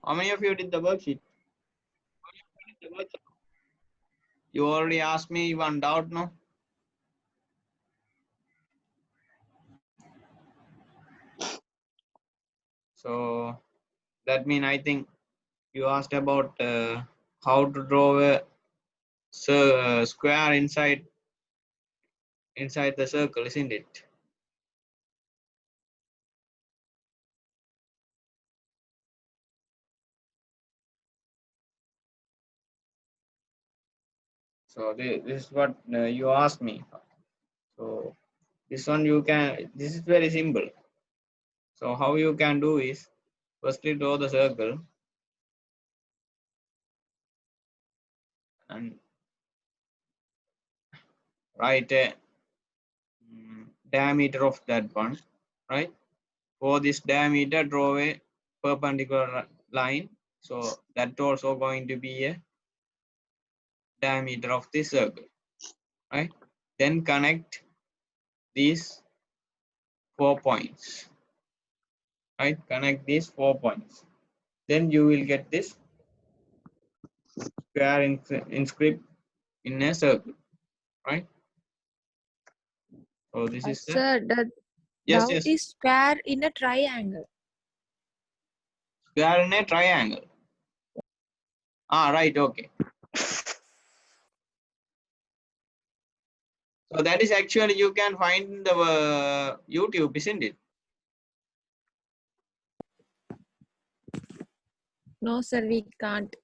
How many of you did the worksheet? You already asked me one doubt, no? So that means I think you asked about how to draw a square inside the circle, isn't it? So this is what you asked me. So this one you can. This is very simple. So how you can do is firstly draw the circle and write a diameter of that one, right? For this diameter, draw a perpendicular line. So that also going to be a diameter of this circle, right? Then connect these 4 points, right? Connect these 4 points. Then you will get this square inscript in a circle, right? So this is the Sir, the yes, doubt yes, is square in a triangle. square in a triangle. Ah, right, okay. So that is actually you can find in the YouTube, isn't it? No, sir, we can't.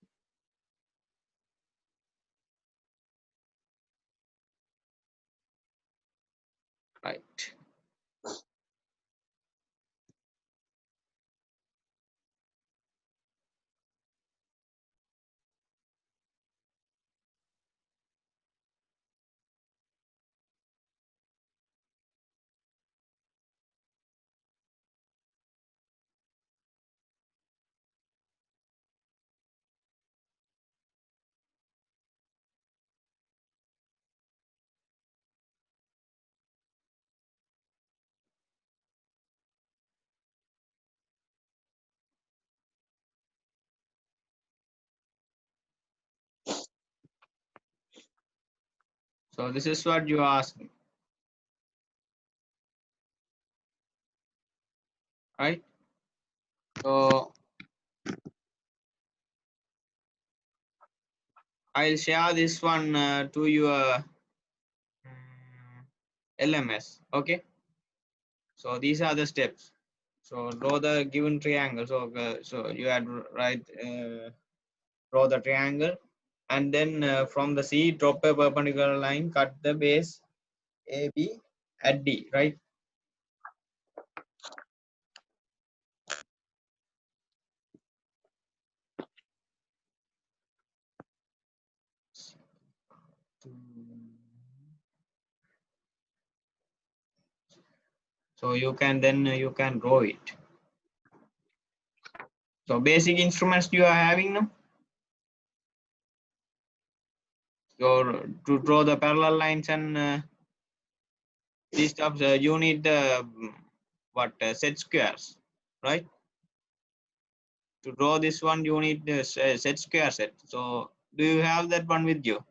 Right. So this is what you asked, right? So I'll share this one to your LMS. Okay. So these are the steps. So draw the given triangle. So you had to write draw the triangle, and then from the C drop a perpendicular line, cut the base AB at D, right? So you can then you can draw it. So basic instruments you are having now. So to draw the parallel lines and these stuff, you need the what set squares, right? To draw this one, you need the set square set. So do you have that one with you?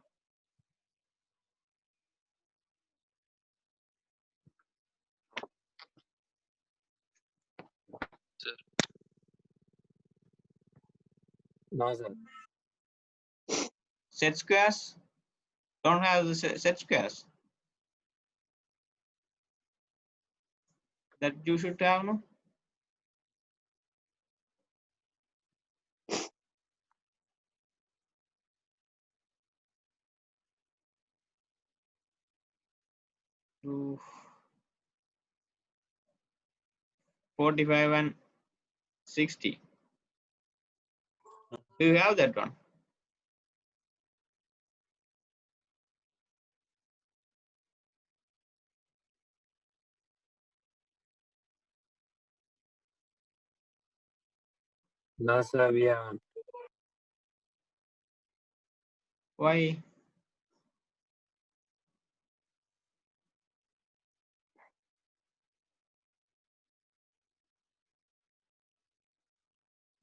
No, sir. Set squares? Don't have the set squares that you should have, no? To 45 and 60. Do you have that one? No, sir, we haven't. Why?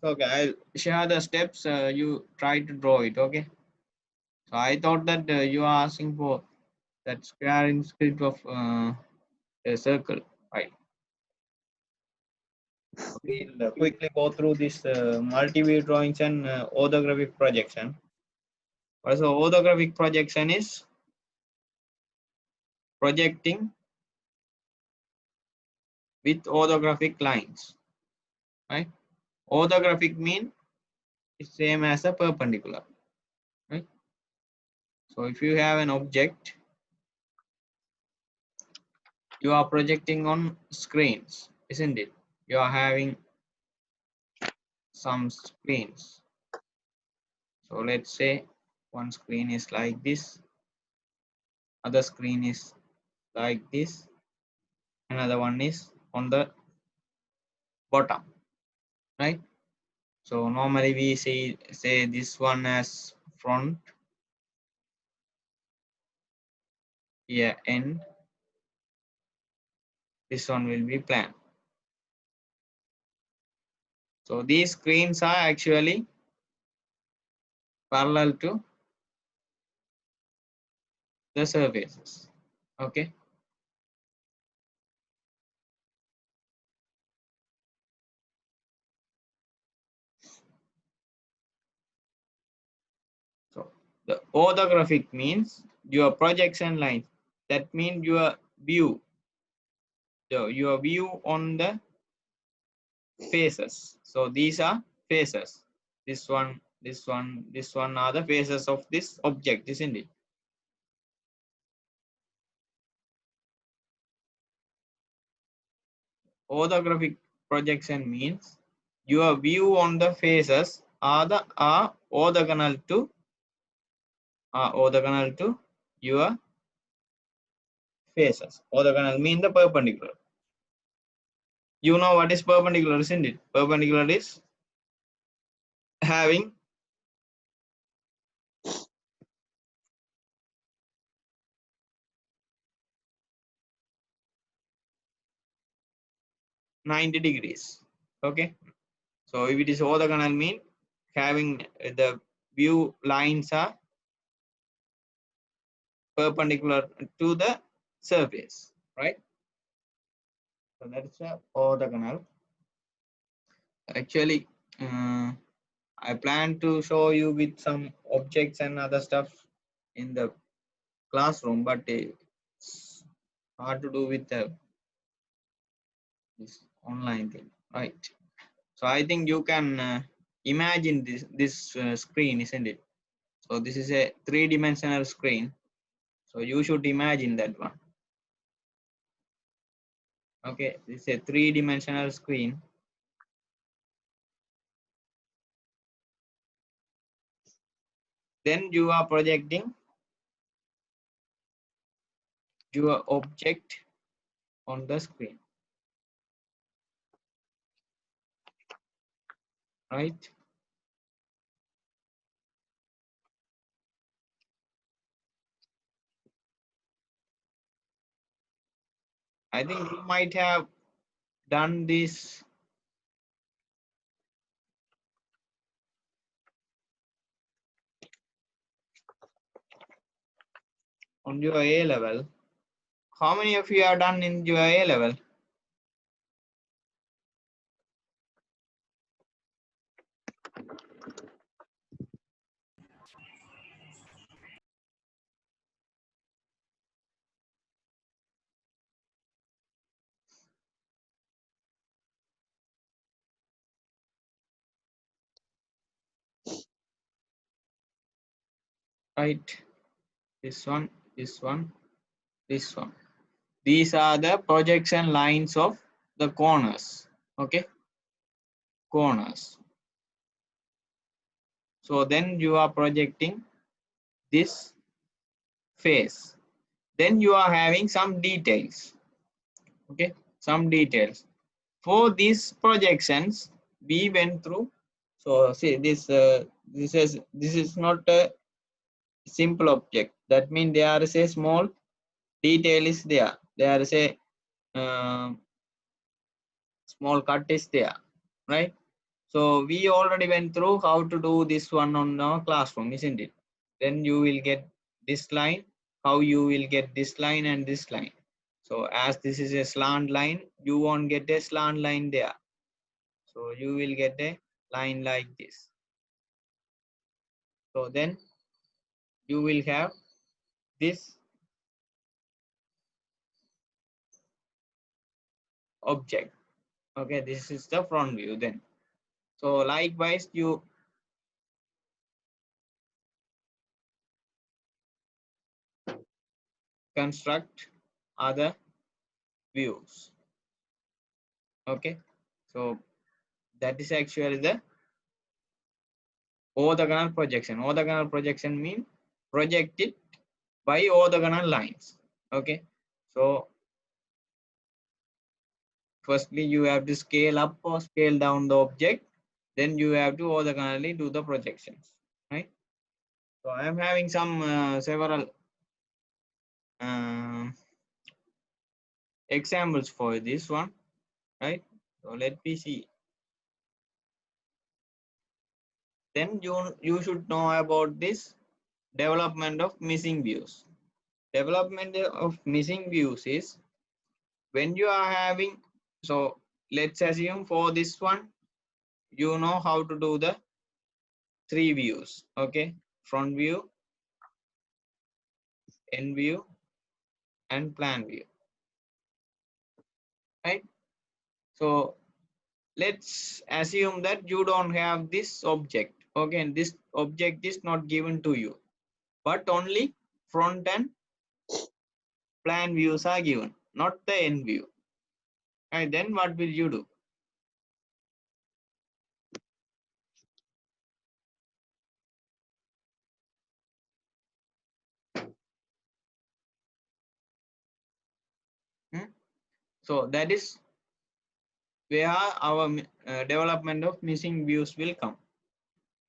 Okay, I'll share the steps. You try to draw it. Okay. So I thought that you are asking for that square in script of a circle, right? We'll quickly go through this multi-view drawings and orthographic projection. Also, orthographic projection is projecting with orthographic lines, right? Orthographic mean it's same as a perpendicular, right? So if you have an object, you are projecting on screens, isn't it? You are having some screens. So let's say one screen is like this, other screen is like this, another one is on the bottom, right? So normally we say this one as front, here end, this one will be plan. So these screens are actually parallel to the surfaces. Okay. So the orthographic means your projection line. That means your view, your view on the faces. So these are faces. This one, this one, this one are the faces of this object, isn't it? Orthographic projection means your view on the faces are orthogonal to your faces. Orthogonal mean the perpendicular. You know what is perpendicular, isn't it? Perpendicular is having -90 degrees. Okay. So if it is orthogonal mean having the view lines are perpendicular to the surface, right? So that's a orthogonal. Actually, I plan to show you with some objects and other stuff in the classroom, but it's hard to do with this online thing, right? So I think you can imagine this screen, isn't it? So this is a three-dimensional screen. So you should imagine that one. Okay, this is a three-dimensional screen. Then you are projecting your object on the screen, right? I think you might have done this on your A level. How many of you have done in your A level? Right, this one, this one, this one. These are the projection lines of the corners. Okay, corners. So then you are projecting this face. Then you are having some details. Okay, some details. For these projections, we went through. So see this is not a simple object. That means there is a small detail is there. There is a small cut is there, right? So we already went through how to do this one on our classroom, isn't it? Then you will get this line, how you will get this line and this line. So as this is a slant line, you won't get a slant line there. So you will get a line like this. So then you will have this object. Okay, this is the front view then. So likewise, you construct other views. Okay, so that is actually the orthogonal projection. Orthogonal projection means projected by orthogonal lines. Okay, so firstly you have to scale up or scale down the object, then you have to orthogonally do the projections, right? So I am having some several examples for this one, right? So let me see. Then you should know about this development of missing views. Development of missing views is when you are having, so let's assume for this one, you know how to do the three views, okay? Front view, end view, and plan view, right? So let's assume that you don't have this object, okay? And this object is not given to you, but only front and plan views are given, not the end view. And then what will you do? So that is where our development of missing views will come.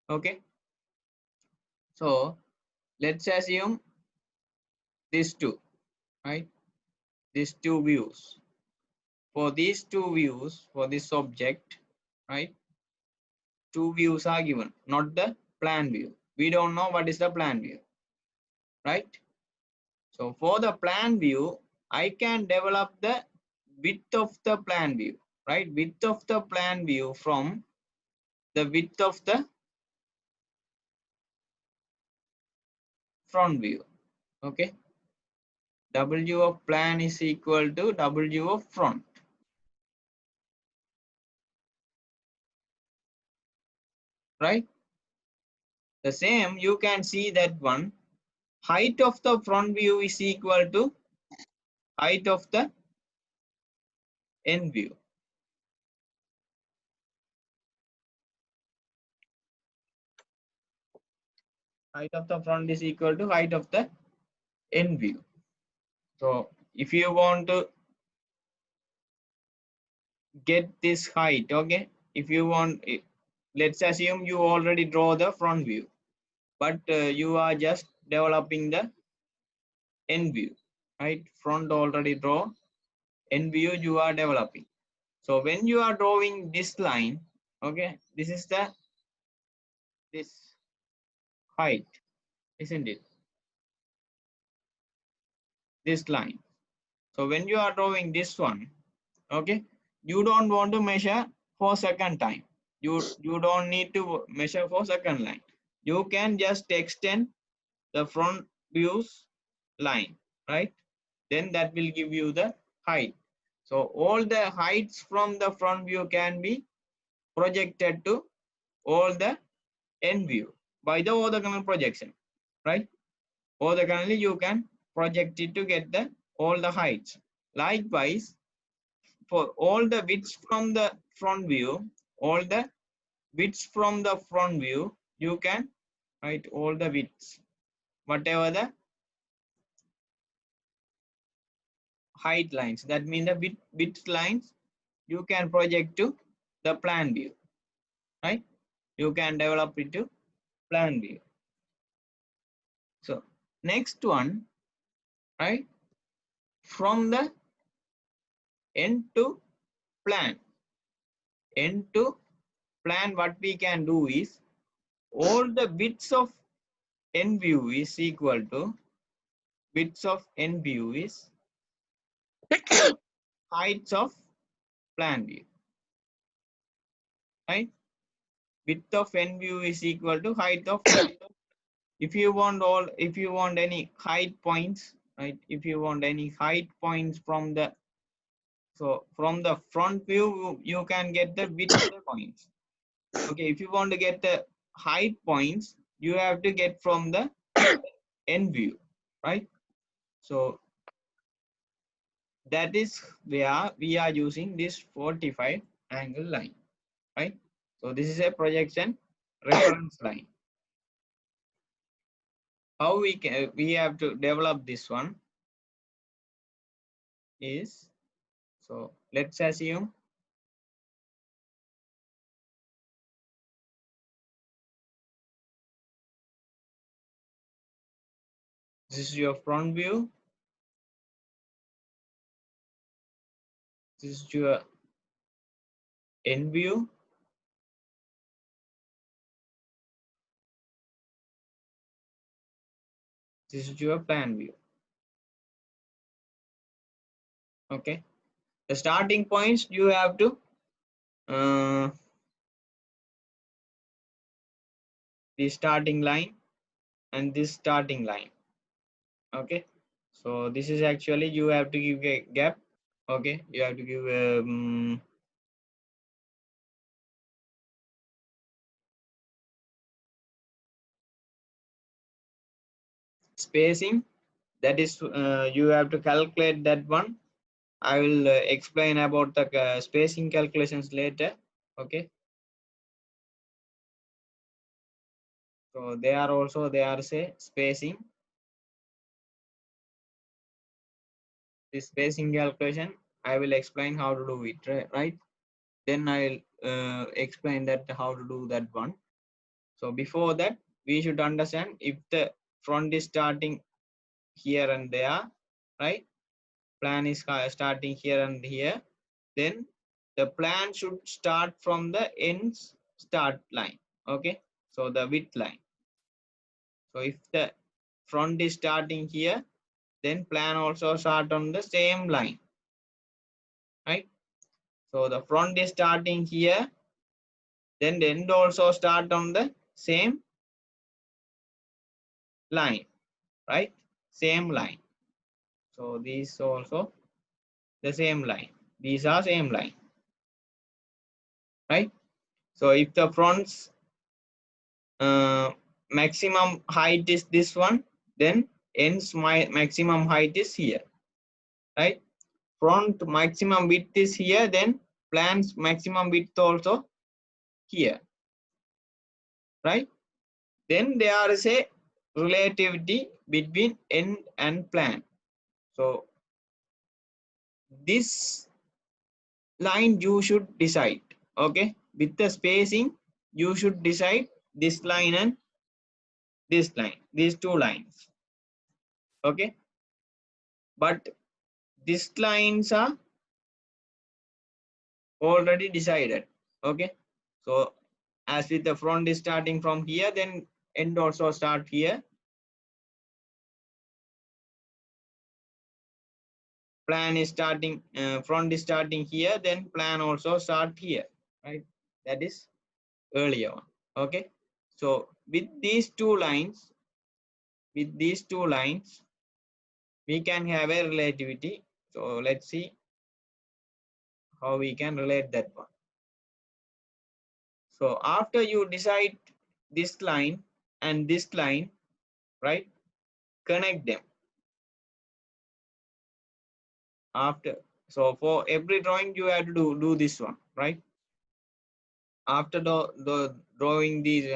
Okay. So let's assume these two, right? These two views. For these two views, for this object, right? Two views are given, not the plan view. We don't know what is the plan view, right? So for the plan view, I can develop the width of the plan view, right? Width of the plan view from the width of the front view. Okay. W of plan is equal to W of front. Right? The same, you can see that one. Height of the front view is equal to height of the end view. Height of the front is equal to height of the end view. So if you want to get this height, okay, if you want, let's assume you already draw the front view, but you are just developing the end view, right? Front already draw, end view you are developing. So when you are drawing this line, okay, this is this height, isn't it? This line. So when you are drawing this one, okay, you don't want to measure for second time. You don't need to measure for second line. You can just extend the front views line, right? Then that will give you the height. So all the heights from the front view can be projected to all the end view by the orthogonal projection, right? Orthogonally you can project it to get the all the heights. Likewise, for all the widths from the front view, all the widths from the front view, you can write all the widths, whatever the height lines. That means the width lines you can project to the plan view, right? You can develop it to plan view. So next one, right? From the end to plan, end to plan, what we can do is all the bits of n view is equal to bits of n view is heights of plan view, right? Width of n view is equal to height of plan. If you want any height points, right? If you want any height points from the front view, you can get the width points. Okay, if you want to get the height points, you have to get from the n view, right? So that is where we are using this 45 angle line, right? So this is a projection reference line. How we have to develop this one is, so let's assume this is your front view, this is your end view, this is your plan view. Okay, the starting points you have to the starting line and this starting line. Okay, so this is actually you have to give a gap. Okay, you have to give spacing, that is you have to calculate that one. I will explain about the spacing calculations later. Okay, so there are say spacing, this spacing calculation I will explain how to do it, right? Then I'll explain that how to do that one. So before that, we should understand if the front is starting here and there, right? Plan is starting here and here, then the plan should start from the ends start line. Okay, so the width line. So if the front is starting here, then plan also start on the same line, right? So the front is starting here, then the end also start on the same line, right? Same line. So these also the same line. These are same line, right? So if the front's maximum height is this one, then ends my maximum height is here, right? Front maximum width is here, then plan's maximum width also here, right? Then there is a relativity between end and plan. So this line you should decide. Okay, with the spacing you should decide this line and this line, these two lines. Okay, but these lines are already decided. Okay, so as with the front is starting from here, then end also start here. Plan is starting, front is starting here, then plan also start here, right? That is earlier one. Okay, so with these two lines, we can have a relativity. So let's see how we can relate that one. So after you decide this line and this line, right, connect them. After, so for every drawing you have to do this one, right? After the drawing these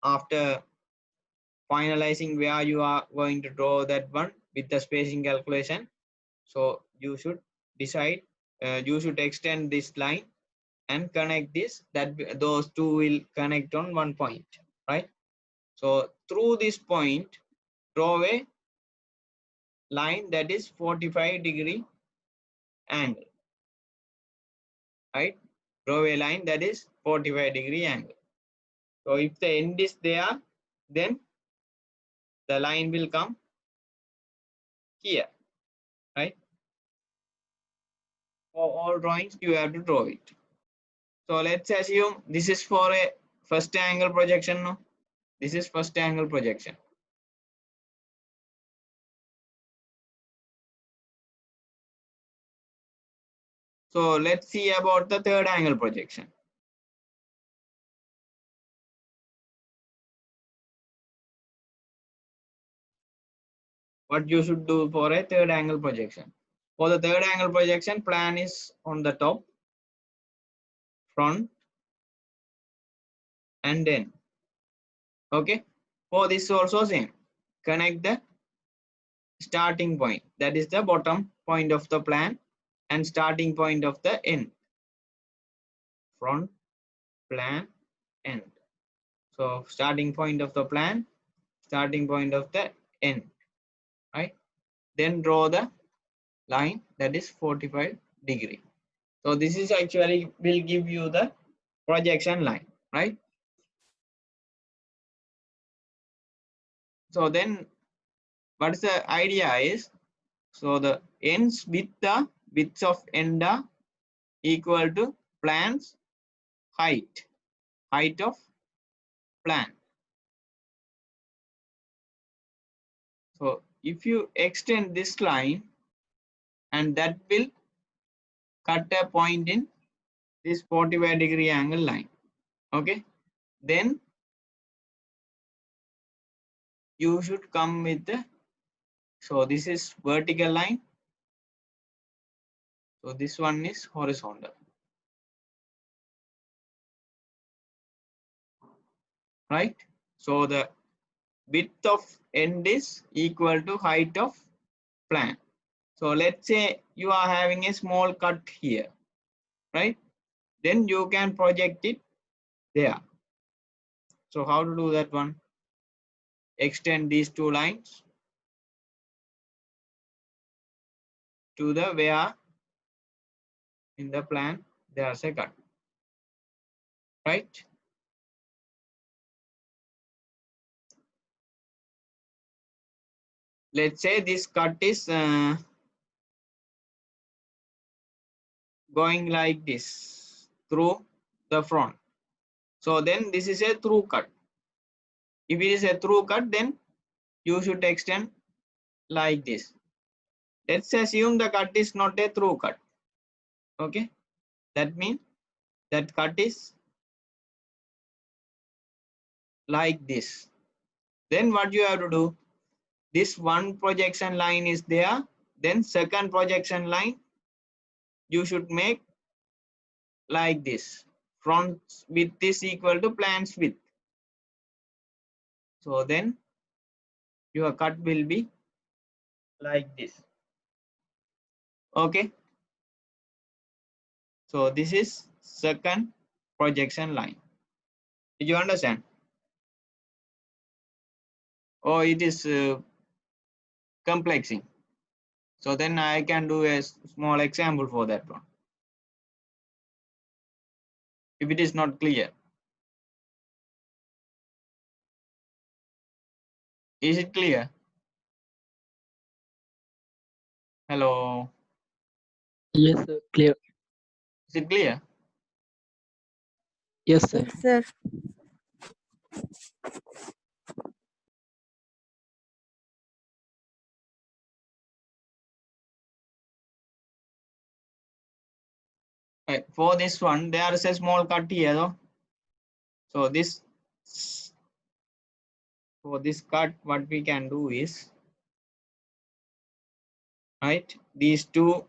after finalizing where you are going to draw that one with the spacing calculation, so you should decide, you should extend this line and connect this, that those two will connect on one point, right? So through this point draw a line that is 45-degree angle, right? draw a line that is 45-degree angle. So if the end is there, then the line will come here, right? For all drawings, you have to draw it. So let's assume this is for a first angle projection. No, this is first angle projection. So let's see about the third angle projection. What you should do for a third angle projection. For the third angle projection, plan is on the top, front, and end. Okay. For this also same. Connect the starting point. That is the bottom point of the plan and starting point of the end. Front, plan, end. So starting point of the plan, starting point of the end. Right. Then draw the line that is 45-degree. So this is actually will give you the projection line, right? So then what's the idea is, so the ends with the widths of end are equal to plan's height of plan. So if you extend this line, and that will cut a point in this 45-degree angle line. Okay, then you should come with the, so this is vertical line, so this one is horizontal, right? So the width of end is equal to height of plan. So let's say you are having a small cut here, right? Then you can project it there. So how to do that one? Extend these two lines to the where in the plan there's a cut, right? Let's say this cut is going like this through the front. So then this is a through cut. If it is a through cut, then you should extend like this. Let's assume the cut is not a through cut. Okay, that means that cut is like this. Then what you have to do, this one projection line is there, then second projection line you should make like this. Front width is equal to plan's width. So then your cut will be like this. Okay, so this is second projection line. Did you understand? Or it is complexing? So then I can do a small example for that one, if it is not clear. Is it clear? Hello, Yes, sir. Clear. is it clear? Yes, sir. Yes, sir. Right. For this one, there is a small cut here though. So this, for this cut, what we can do is, right, these two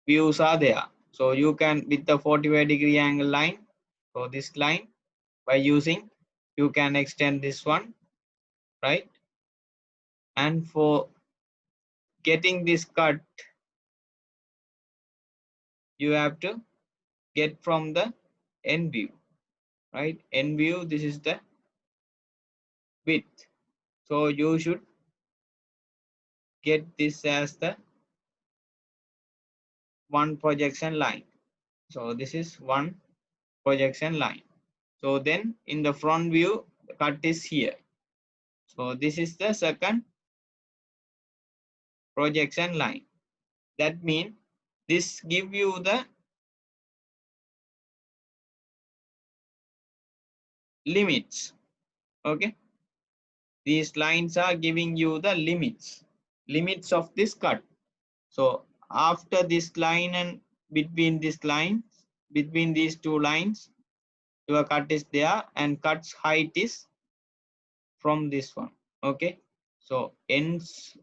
views are there. So you can, with the 45-degree angle line, so this line, by using, you can extend this one, right? And for getting this cut, you have to get from the end view, right? End view, this is the width. So you should get this as the one projection line. So this is one projection line. So then in the front view, the cut is here. So this is the second projection line. That means this give you the limits. Okay. These lines are giving you the limits of this cut. So after this line and between these two lines, your cut is there and cut's height is from this one. Okay. So ends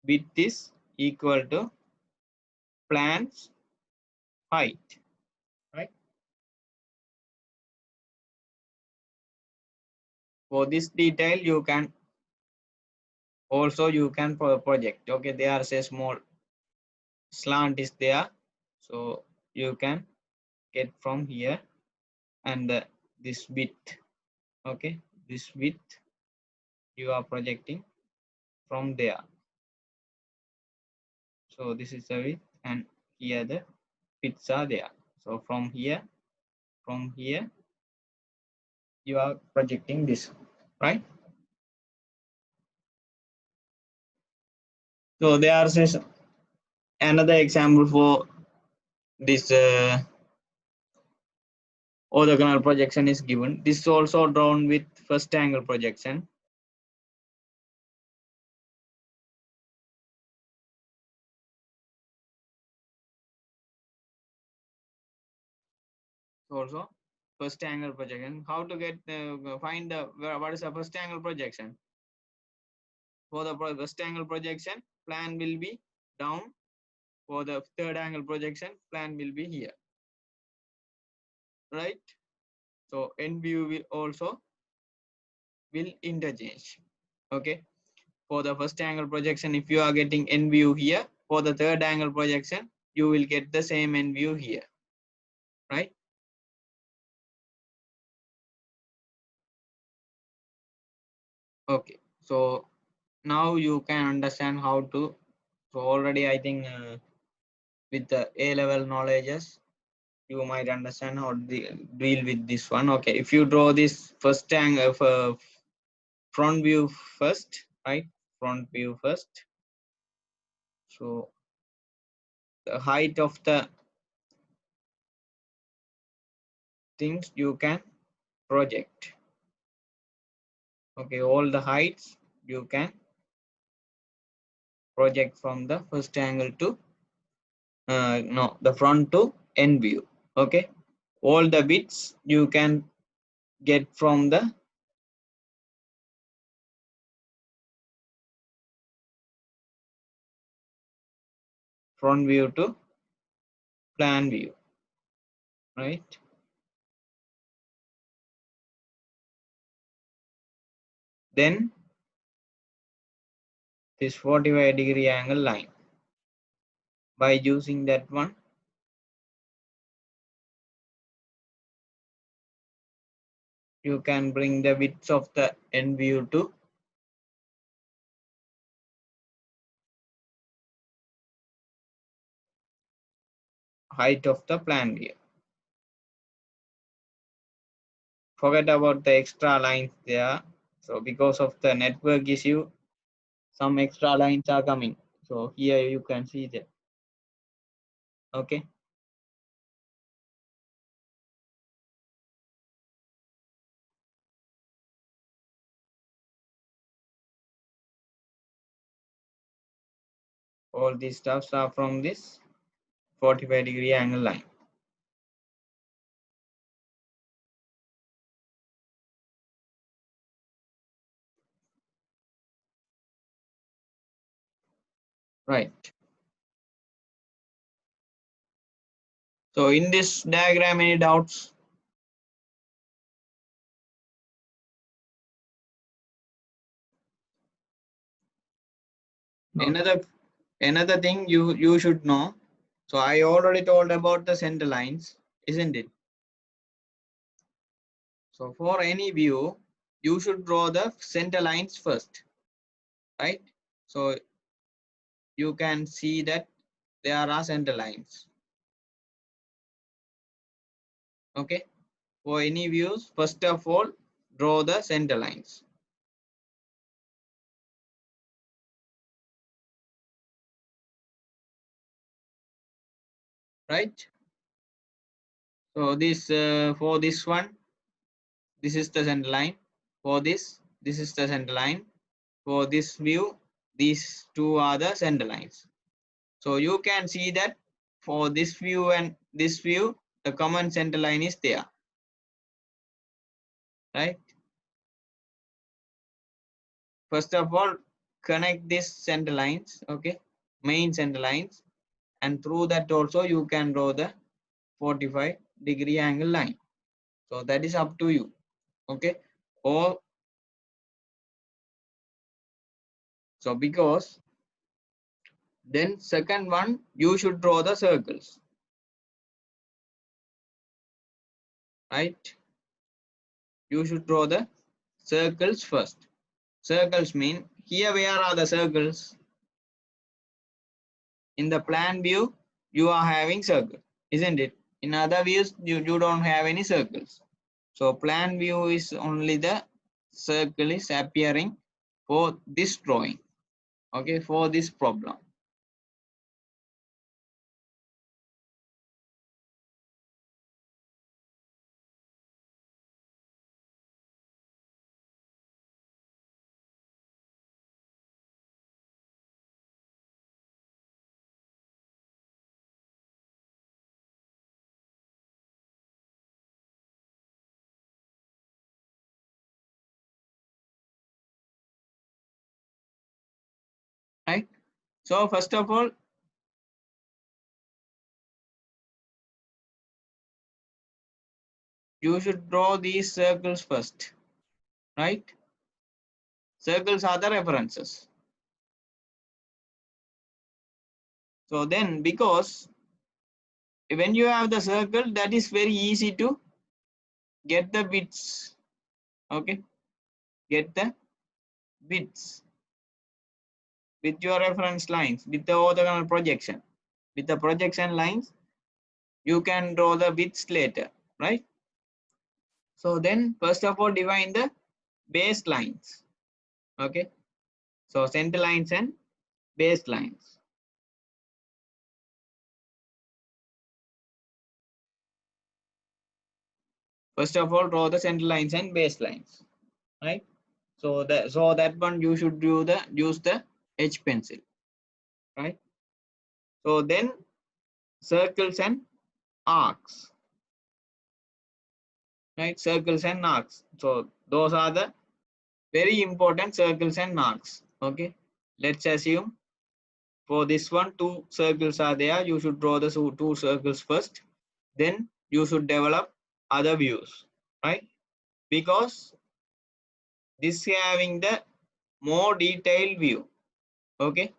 width is equal to plan's height, right? For this detail, you can project. Okay, there's a small slant is there, so you can get from here and this width. Okay, this width you are projecting from there. So this is the width, and here the widths are there. So from here you are projecting this, right? So there's another example for this orthogonal projection is given. This is also drawn with first angle projection. Also first angle projection. How to get find the what is the first angle projection? For the first angle projection, plan will be down. For the third angle projection, plan will be here, right? So end view will also interchange. Okay. For the first angle projection, if you are getting end view here, for the third angle projection, you will get the same end view here, right? Okay. So now you can understand how to. So already I think with the A-level knowledges, you might understand how to deal with this one. Okay, if you draw this first angle front view first, right? Front view first. So the height of the things you can project. Okay, all the heights you can project from the first angle to the front to end view. Okay, all the bits you can get from the front view to plan view, right? Then this 45-degree angle line, by using that one, you can bring the width of the end view to height of the plan view. Forget about the extra lines there. So because of the network issue, some extra lines are coming. So here you can see that. Okay. All these stuffs are from this 45-degree angle line. Right. So in this diagram, any doubts? No. Another thing you should know. So I already told about the center lines, isn't it? So for any view, you should draw the center lines first, right? So you can see that there are center lines. Okay, for any views, first of all, draw the center lines. Right. So this for this one, this is the center line. For this is the center line. For this view, these two are the center lines. So you can see that for this view and this view, the common center line is there. Right. First of all, connect these center lines. Okay, main center lines, and through that also you can draw the 45-degree angle line. So that is up to you. Okay, or so because then second one, you should draw the circles. Right, you should draw the circles first. Circles mean here where are the circles? In the plan view, you are having circle, isn't it? In other views, you don't have any circles. So plan view is only the circle is appearing for this drawing. Okay, for this problem. Right. So first of all, you should draw these circles first. Right. Circles are the references. So then, because when you have the circle, that is very easy to get the widths. Okay, get the widths with your reference lines, with the orthogonal projection. With the projection lines, you can draw the widths later, right? So then, first of all, define the baselines. Okay, so center lines and baselines. First of all, draw the center lines and baselines, right? So that one you should use the H pencil, right? So then circles and arcs, right? Circles and arcs. So those are the very important circles and arcs. Okay, let's assume for this one, two circles are there. You should draw the two circles first. Then you should develop other views, right? Because this having the more detailed view. Okay,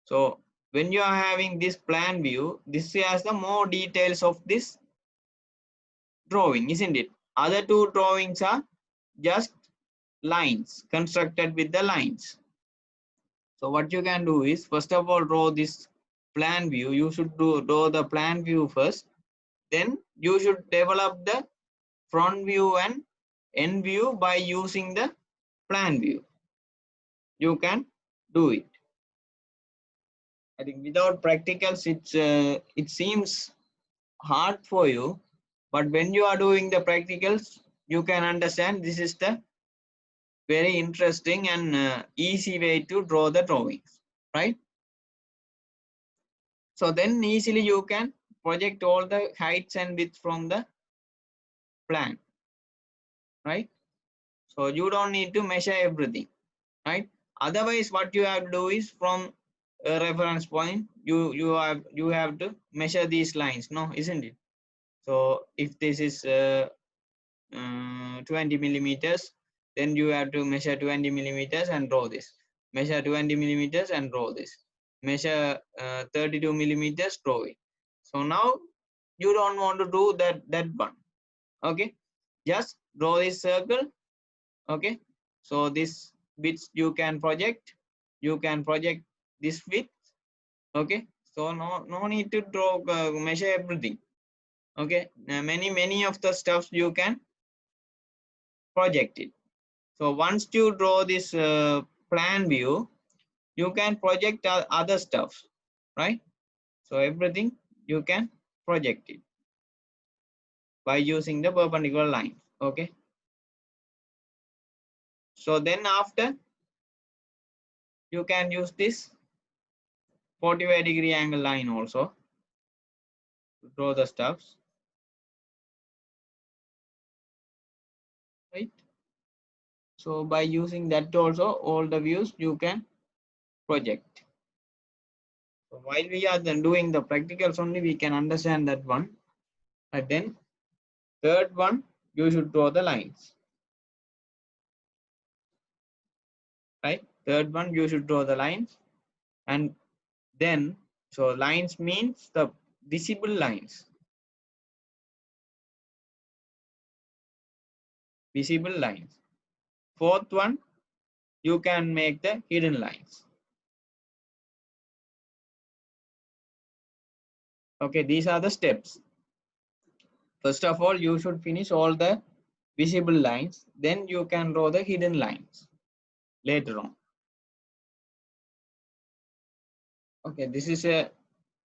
so when you are having this plan view, this has the more details of this drawing, isn't it? Other two drawings are just lines constructed with the lines. So what you can do is, first of all, draw this plan view. You should draw the plan view first. Then you should develop the front view and end view by using the plan view. You can do it. I think without practicals, it seems hard for you, but when you are doing the practicals, you can understand this is the very interesting and easy way to draw the drawings, right? So then easily you can project all the heights and widths from the plan, right? So you don't need to measure everything, right? Otherwise, what you have to do is from a reference point, you have to measure these lines, no, isn't it? So if this is 20 millimeters, then you have to measure 20 millimeters and draw this. Measure 20 millimeters and draw this. Measure 32 millimeters, draw it. So now you don't want to do that one. Okay, just draw this circle. Okay, so this width you can project. You can project this width. Okay, So no need to draw, measure everything. Okay, many of the stuffs you can project it. So once you draw this plan view, you can project other stuff, right? So everything you can project it by using the perpendicular line. Okay. So then after, you can use this 45-degree angle line also to draw the stuffs, right? So by using that also, all the views you can project. So while we are then doing the practicals only, we can understand that one. And then third one, you should draw the lines, right? Third one, you should draw the lines. And then, so lines means the visible lines. Visible lines. Fourth one, you can make the hidden lines. Okay, these are the steps. First of all, you should finish all the visible lines. Then you can draw the hidden lines later on. Okay, this is a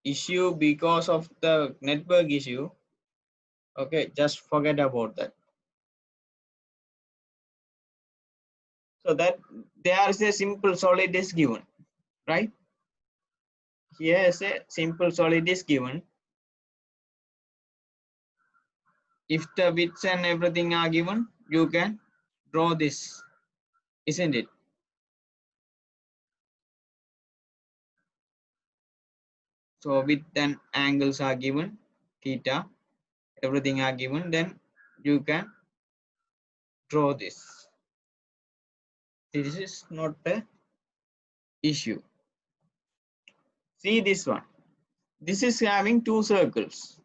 issue because of the network issue. Okay, just forget about that. So that there is a simple solid is given, right? Here is a simple solid is given. If the widths and everything are given, you can draw this, isn't it? So width and angles are given, theta, everything are given, then you can draw this. This is not a issue. See this one. This is having two circles,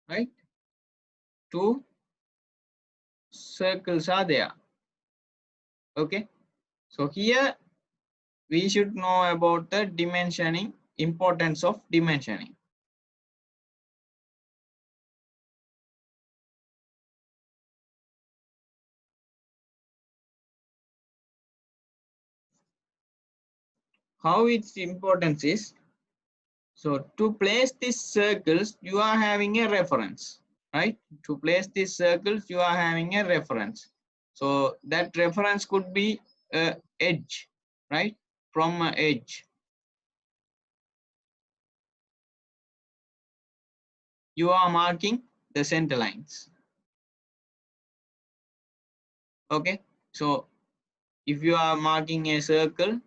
right? Two circles are there. Okay. So here we should know about the dimensioning, importance of dimensioning. How its importance is, so to place these circles, you are having a reference, right? To place these circles, you are having a reference. So that reference could be a edge, right? From an edge. You are marking the center lines. Okay. So if you are marking a circle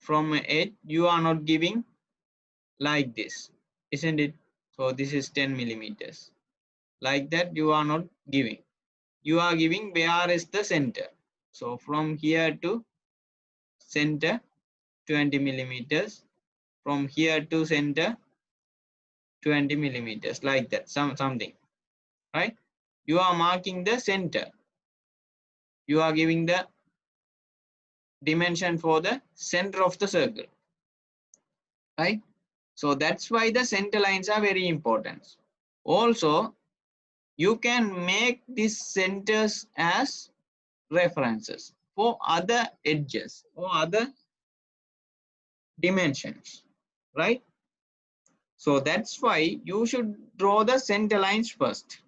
from an edge, you are not giving like this, isn't it? So this is 10 millimeters. Like that, you are not giving. You are giving where is the center. So from here to center, 20 millimeters. From here to center, 20 millimeters, like that, something, right? You are marking the center. You are giving the dimension for the center of the circle, right? So that's why the center lines are very important. Also, you can make these centers as references for other edges or other dimensions, right? So that's why you should draw the center lines first,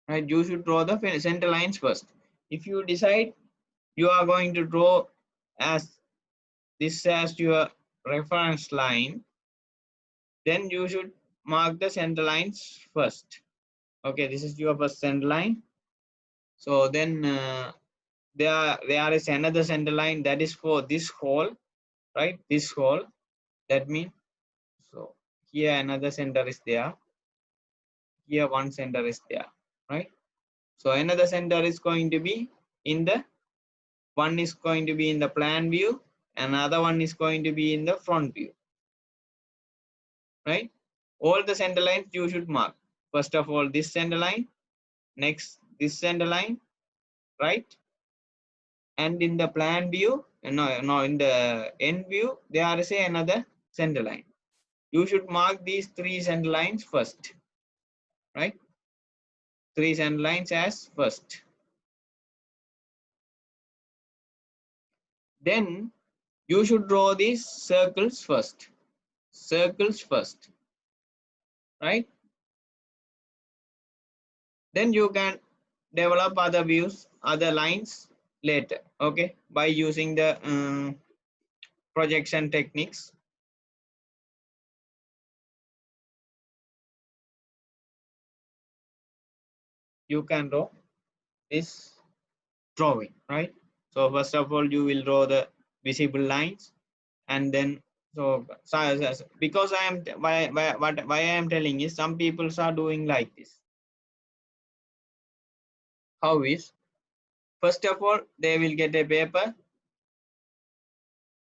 right? You should draw the center lines first. If you decide you are going to draw as this as your reference line, then you should mark the center lines first. Okay, this is your first center line. So then there is another center line that is for this hole, right? This hole. That means, so here another center is there. Here one center is there, right? So another center is going to be in the, one is going to be in the plan view, another one is going to be in the front view, right? All the center lines you should mark. First of all, this center line, next this center line, right? and in the plan view, no, in the end view, there is another center line. You should mark these 3 center lines first, right? 3 center lines as first. Then you should draw these circles first. Circles first, right? Then you can develop other views, other lines later, okay, by using the projection techniques. You can draw this drawing, right? So first of all, you will draw the visible lines, and then because I am why I am telling is some people are doing like this. How is, first of all, they will get a paper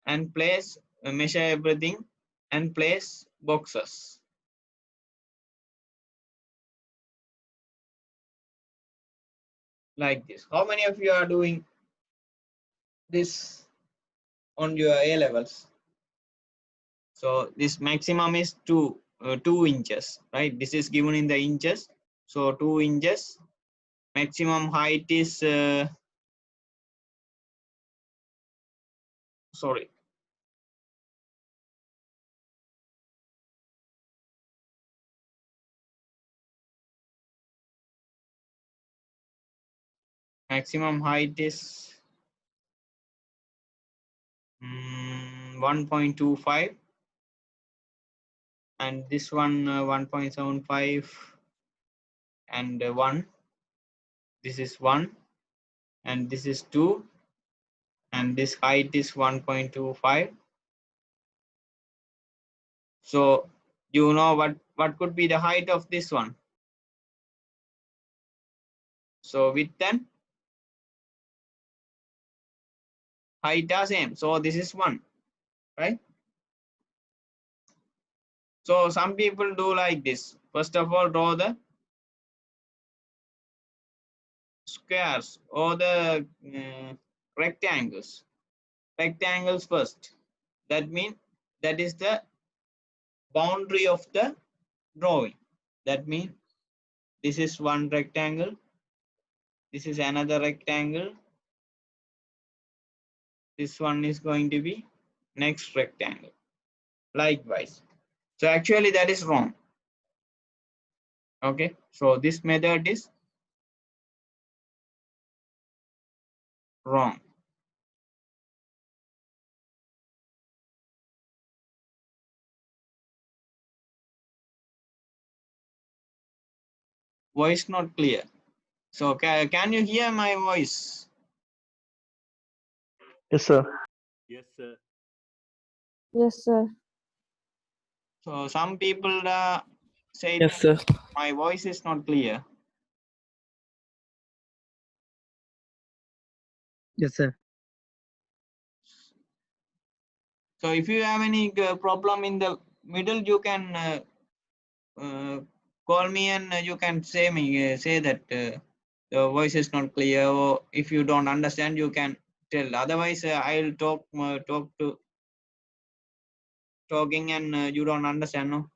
and place measure everything and place boxes. Like this. How many of you are doing this on your A levels? So this maximum is 2 inches, right? This is given in the inches. So 2 inches. Maximum height is sorry. Maximum height is 1.25, and this one 1.75, and 1. This is 1, and this is 2, and this height is 1.25. So you know what could be the height of this one. So width and height are same. So this is 1, right? So some people do like this. First of all, draw the squares or the rectangles. Rectangles first. That means that is the boundary of the drawing. That means this is one rectangle. This is another rectangle. This one is going to be next rectangle. Likewise. So actually that is wrong. Okay. So this method is wrong. Voice not clear. So can you hear my voice? Yes, sir. Yes, sir. Yes, sir. So some people say Yes, sir. my voice is not clear. Yes, sir. So if you have any problem in the middle, you can call me, and you can say that the voice is not clear, or if you don't understand, you can tell. Otherwise, I'll talking, and you don't understand, no?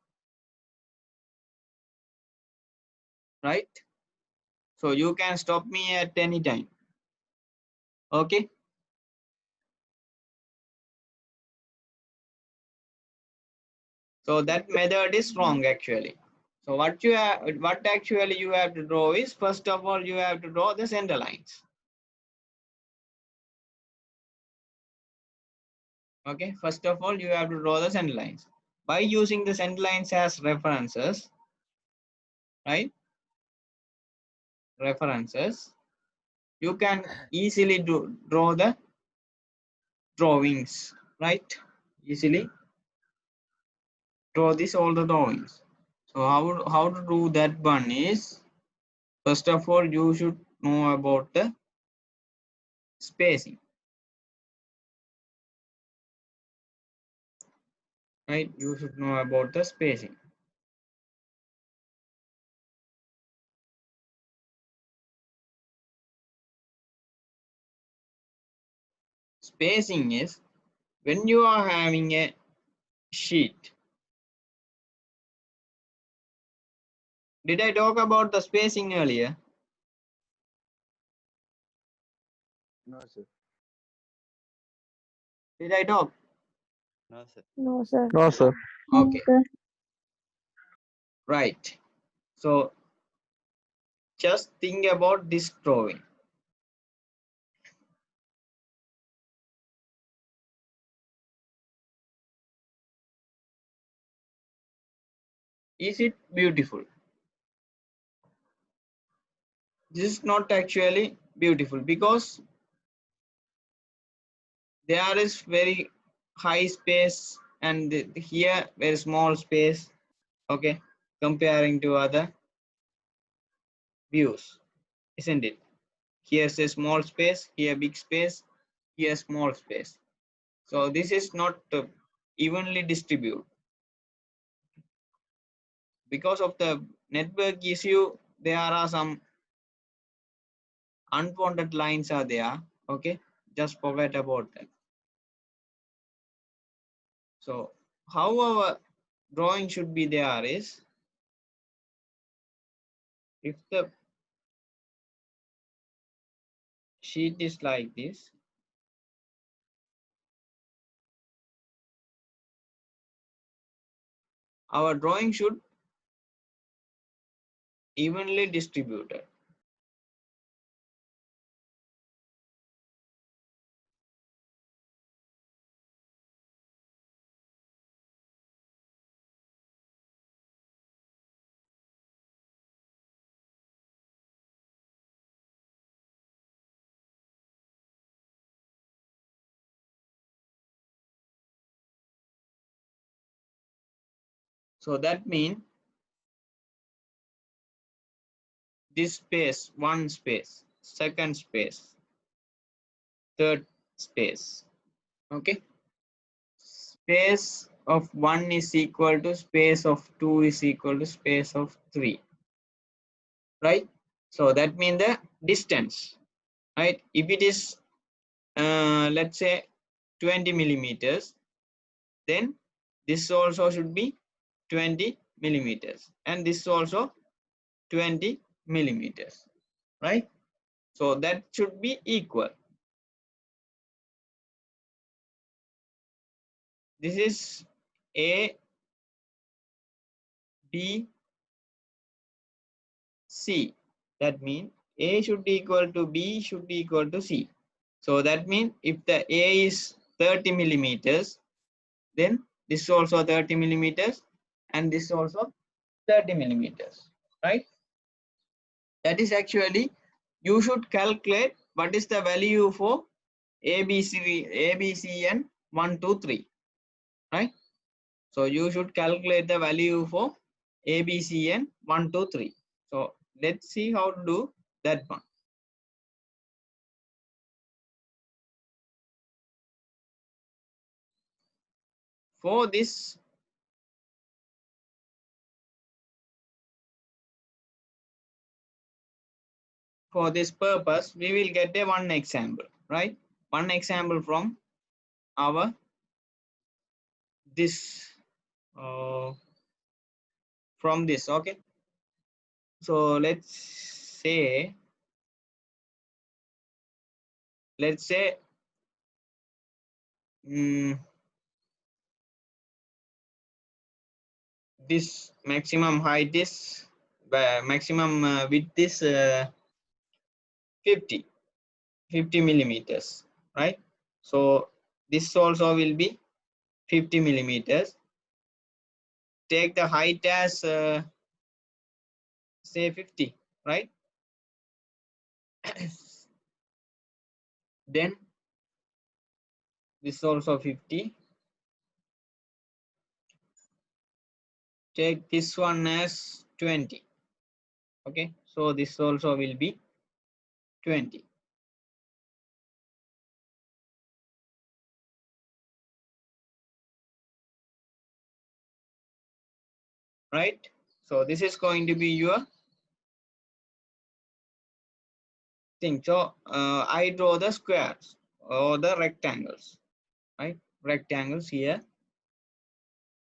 Right? So you can stop me at any time. Okay. So that method is wrong actually. So what actually you have to draw is, first of all, you have to draw the center lines. Okay, first of all, you have to draw the center lines. By using the center lines as references, right? References, you can easily draw the drawings, right? Easily draw all the drawings. So how to do that one is, first of all, you should know about the spacing, right? You should know about the spacing. spacing is when you are having a sheet. Did I talk about the spacing earlier? No, sir. Did I talk? No, sir. No, sir. No, sir. Okay, Sir. right. So just think about this drawing. Is it beautiful? This is not actually beautiful because there is very high space and here very small space, okay, comparing to other views, isn't it? Here's a small space, here big space, here small space. So this is not evenly distributed. Because of the network issue, there are some unwanted lines are there, okay, just forget about that. So how our drawing should be there is, if the sheet is like this, our drawing should evenly distributed. So that means this space, one space, second space, third space, okay. Space of 1 is equal to space of 2 is equal to space of 3, right? So that means the distance, right? If it is let's say 20 millimeters, then this also should be 20 millimeters and this also 20 millimeters, right? So that should be equal. This is A, B, C. That means A should be equal to B should be equal to C. So that means if the A is 30 millimeters, then this is also 30 millimeters and this also 30 millimeters, right? That is actually, you should calculate what is the value for ABC and 1, 2, 3, right? So you should calculate the value for ABC and 1, 2, 3. So let's see how to do that one. For this, purpose, we will get a one example, right? One example from our this from this, okay. So let's say this maximum height is maximum width is 50 millimeters, right? So this also will be 50 millimeters. Take the height as say 50, right? Then this also 50. Take this one as 20. Okay, so this also will be 20. Right? So this is going to be your thing. So I draw the squares. or the rectangles, right? Rectangles here.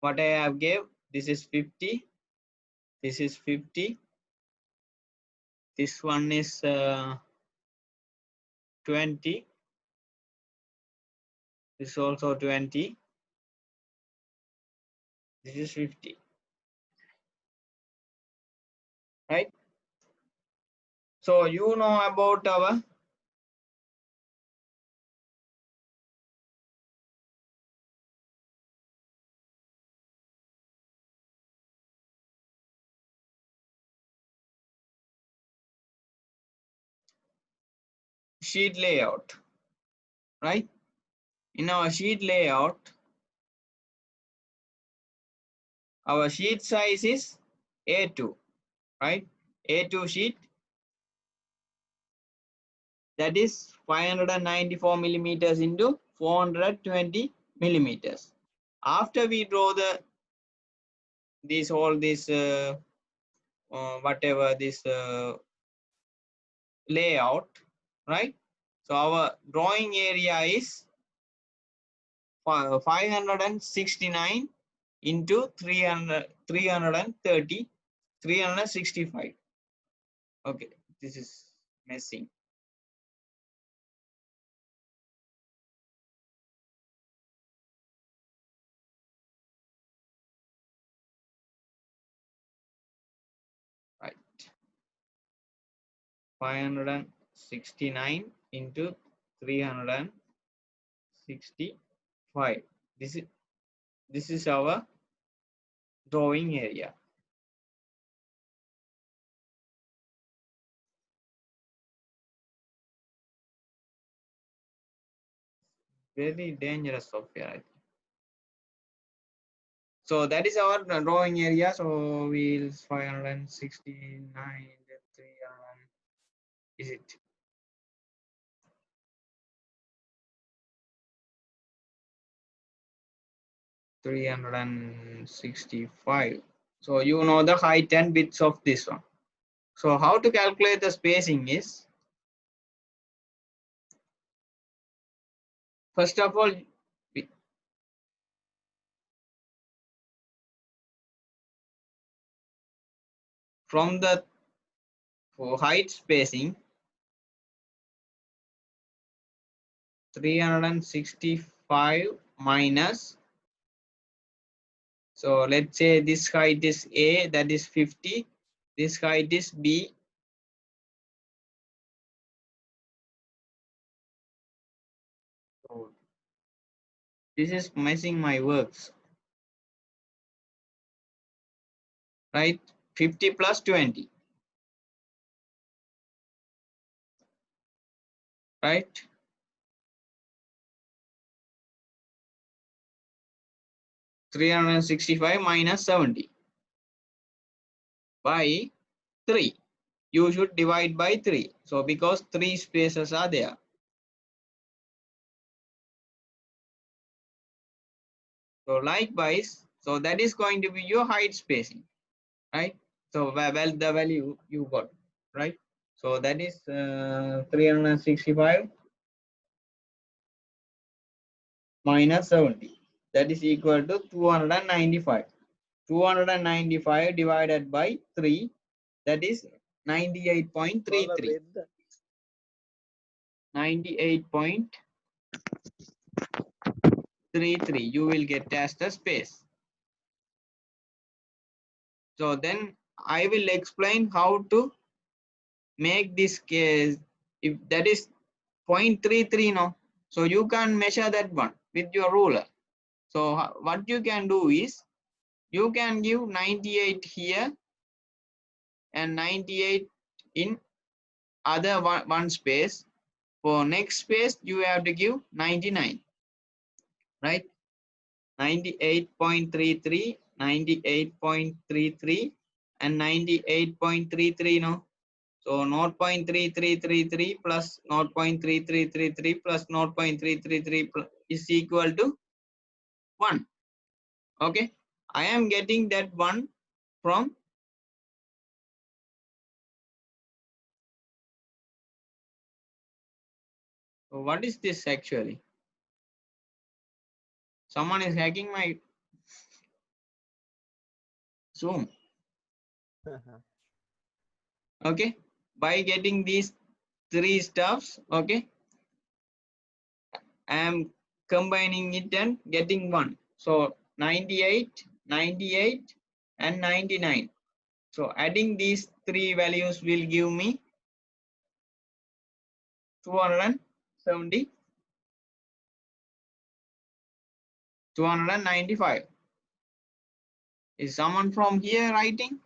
What I have gave, this is 50, this is 50, this one is 20, this is also 20, this is 50, right? So you know about our sheet layout, right? In our sheet layout, our sheet size is A2, right? A2 sheet, that is 594 millimeters into 420 millimeters. After we draw all this whatever this layout, right? So our drawing area is 569 into 330, 365. Okay, this is messing. Right, 569 into 365. This is our drawing area. Very dangerous software, I think. So that is our drawing area. So we'll 569 into 300. Is it? $365. So you know the height and width of this one. So how to calculate the spacing is, first of all, from the height spacing, 365 minus, so let's say this height is A, that is 50, this height is B, so this is messing my works, right? 50 plus 20, right? $365 minus 70 by 3. You should divide by 3. So because 3 spaces are there. So likewise, so that is going to be your height spacing, right? So well, the value you got, right? So that is 365 minus 70. That is equal to 295. 295 divided by 3, that is 98.33. 98.33 you will get as the space. So then I will explain how to make this case. If that is 0.33 now, so you can measure that one with your ruler. So what you can do is, you can give 98 here and 98 in other one space. For next space you have to give 99, right? 98.33, 98.33 and 98.33 now. So 0.3333 plus 0.3333 plus 0.333 is equal to 1. Okay, I am getting that 1 from So what is this actually? Someone is hacking my Zoom. Okay, by getting these three stuffs, okay, I am combining it and getting one. So 98, 98 and 99. So adding these three values will give me 270, 295. Is someone from here writing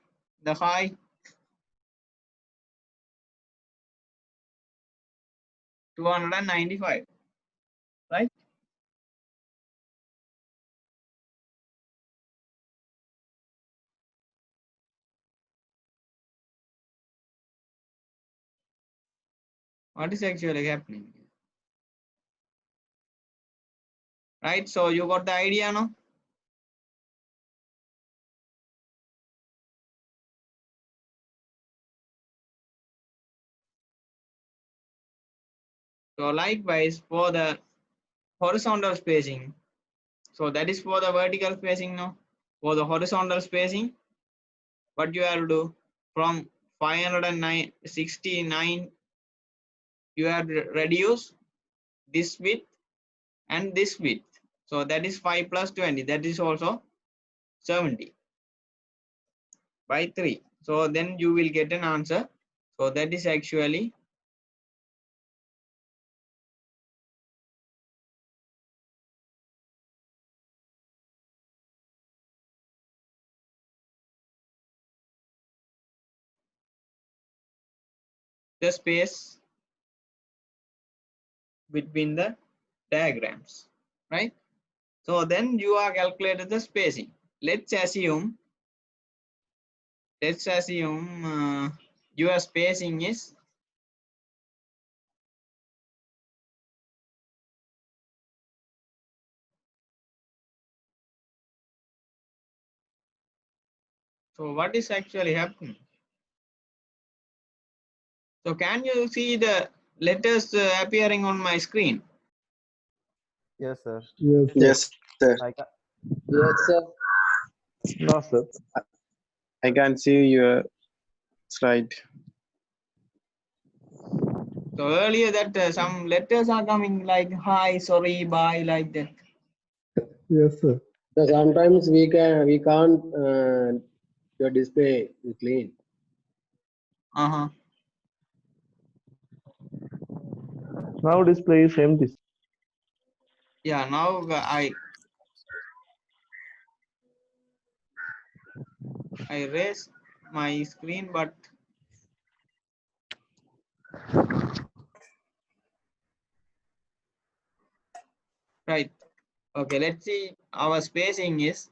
the hi? 295, right? What is actually happening? Right, so you got the idea now? So likewise for the horizontal spacing, so that is for the vertical spacing now. For the horizontal spacing, what you have to do, from 569, you have to reduce this width and this width. So that is 5 plus 20, that is also 70 by 3. So then you will get an answer. So that is actually the space between the diagrams, right? So then you are calculated the spacing. Let's assume your spacing is so what is actually happening? So can you see the letters appearing on my screen? Yes, sir. Yes, sir. I can. Yes, sir. No, sir. I can see your slide. So earlier that some letters are coming like hi, sorry, bye, like that. Yes, sir. So sometimes we can't your display is clean. Uh-huh. Now display is empty. Yeah, now I raise my screen, but right. Okay, let's see. Our spacing is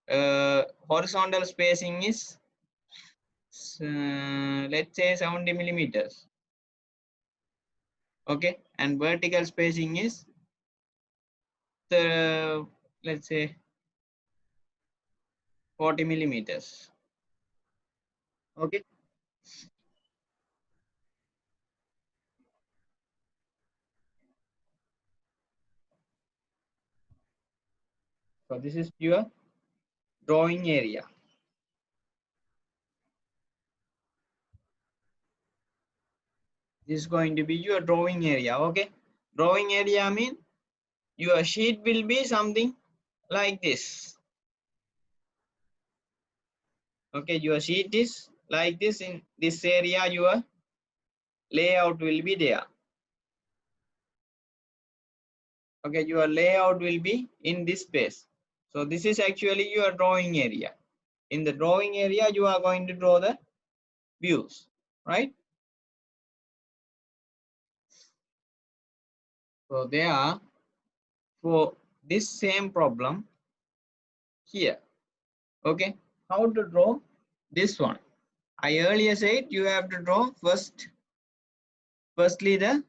horizontal spacing is let's say 70 millimeters. Okay, and vertical spacing is the let's say 40 millimeters. Okay, so this is your drawing area. This is going to be your drawing area. Okay, drawing area mean your sheet will be something like this. Okay, your sheet is like this. In this area your layout will be there. Okay, your layout will be in this space. So this is actually your drawing area. In the drawing area you are going to draw the views, right? So they are for this same problem here. Okay, how to draw this one? I earlier said you have to draw firstly the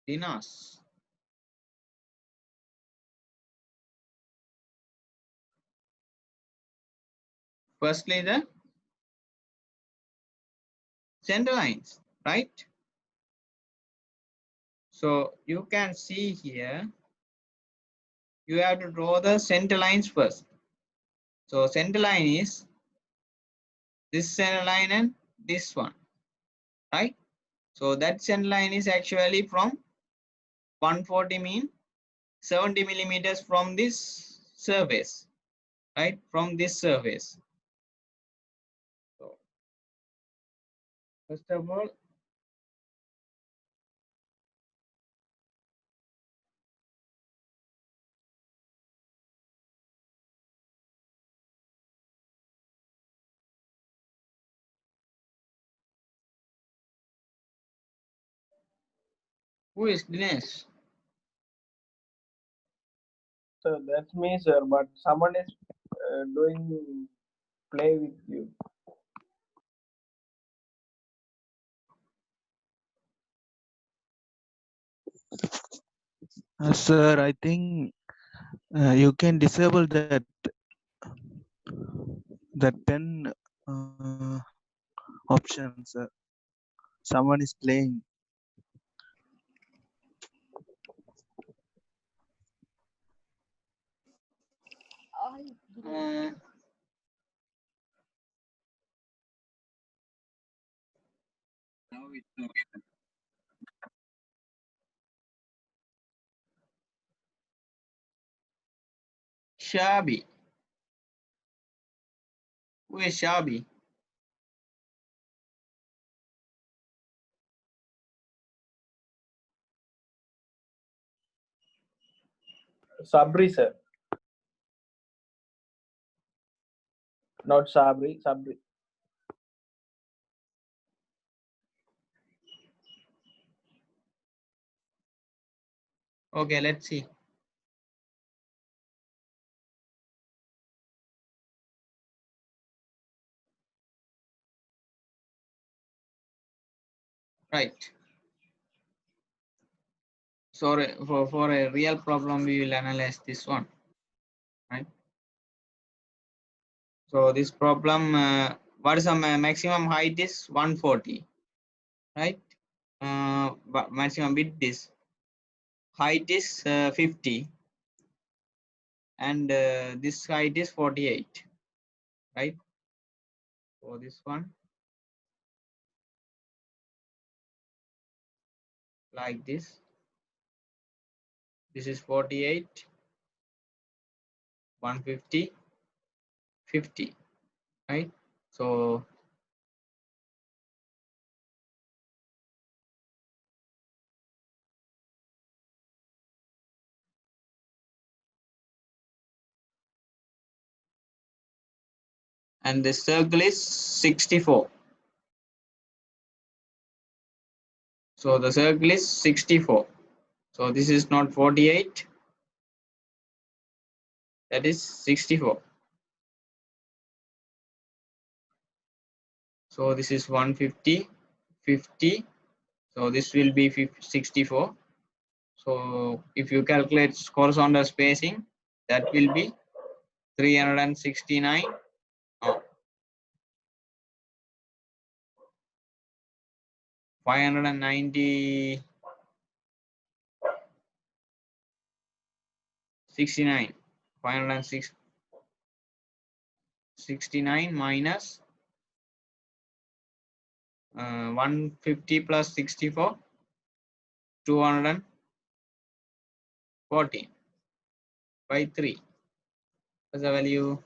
Dinas. Firstly, the center lines, right? So you can see here, you have to draw the center lines first. So center line is this center line and this one, right? So that center line is actually from 140 mean 70 millimeters from this surface, right? From this surface. So first of all, who is Dinesh? So that's me, sir. But someone is doing play with you. Sir, I think you can disable that 10 options. Someone is playing. Uh, Now it's okay. Shabi. Who is Shabi? Sabri, sir. Not Sabri. Sabri. Okay, let's see. Right. So for a real problem, we will analyze this one, right? So this problem, what is the maximum height is 140, right? But maximum width is height is 50, and this height is 48, right? So this one, like this. This is 48, 150, 50, right? So and the circle is 64. So the circle is 64. So this is not 48. That is 64. So this is 150, 50. So this will be 64. So if you calculate horizontal spacing, that will be 369. Oh, 590, 69, 506, 69 minus 150 plus 64, 214 by 3. What's the value?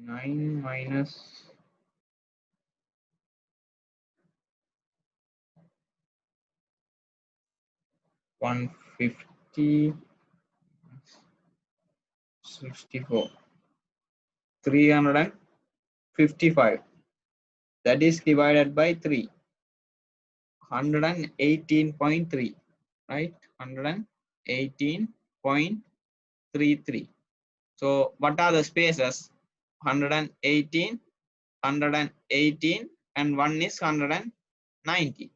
9 minus 150, 64, 355. That is divided by 3. 118.3, right? 118.33. So what are the spaces? 118, 118, and one is 190.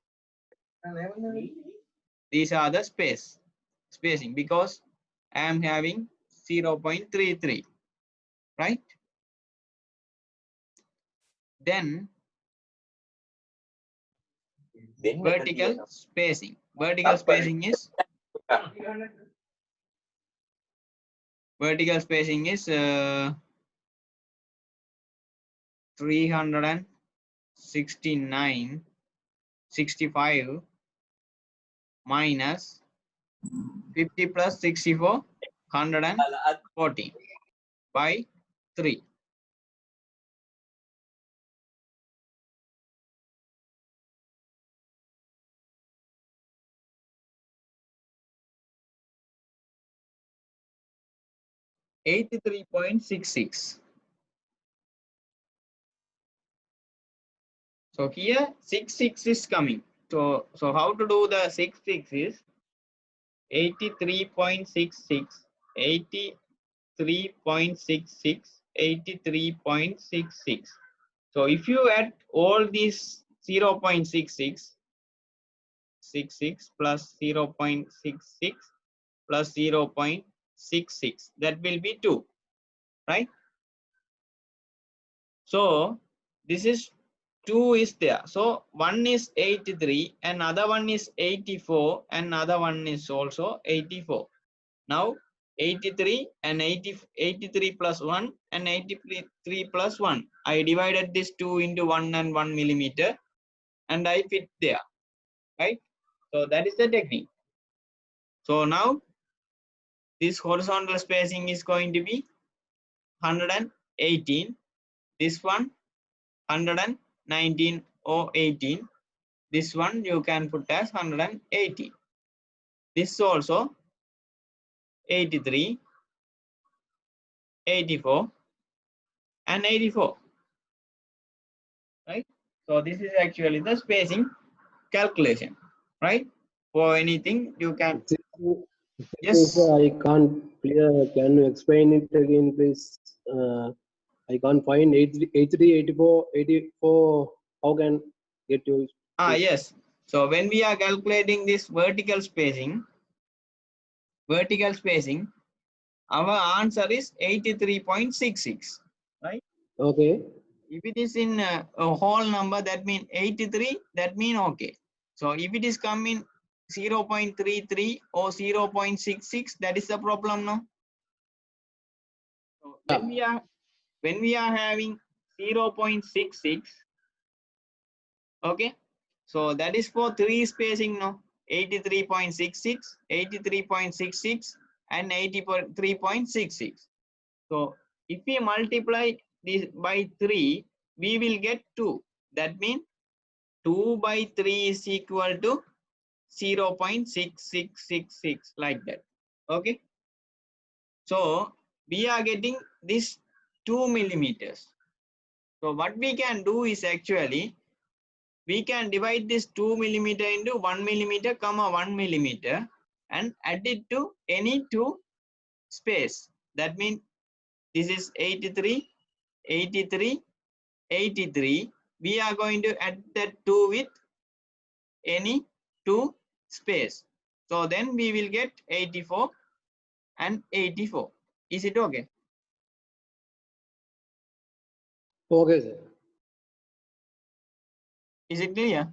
These are the spacing because I am having 0.33, right? Then vertical spacing. Vertical spacing is 365 minus 50 plus 64, 140 by 3. $83.66. So here 66 is coming. So how to do the 66 is 83.66, 83.66, 83.66. So if you add all these 0.66, 66 plus 0.66 plus 0.66, that will be 2, right? So this is 2 is there. So one is 83 and other one is 84 and other one is also 84. Now 83 and 83 plus 1 and 83 plus 1. I divided this 2 into 1 and 1 millimeter and I fit there, right? So that is the technique. So now this horizontal spacing is going to be 118. This one 119 or 18. This one you can put as 180. This also 83, 84 and 84, right? So this is actually the spacing calculation, right? For anything you can, yes. I can't clear. Can you explain it again, please? I can't find 83, 84, 84. How can get you? Yes. So when we are calculating this vertical spacing, our answer is 83.66, right? Okay. If it is in a whole number, that means 83, that means okay. So if it is coming 0.33 or 0.66, that is the problem now. So when we are having 0.66, okay, so that is for 3 spacing now, 83.66, 83.66 and 83.66. So if we multiply this by 3, we will get 2. That means 2 by 3 is equal to 0.6666, like that. Okay. So we are getting this 2 millimeters. So what we can do is actually we can divide this 2 millimeter into 1 millimeter, 1 millimeter and add it to any 2 space. That means this is 83, 83, 83. We are going to add that 2 with any 2 space. So then we will get 84 and 84. Is it okay? Okay, sir. Is it clear?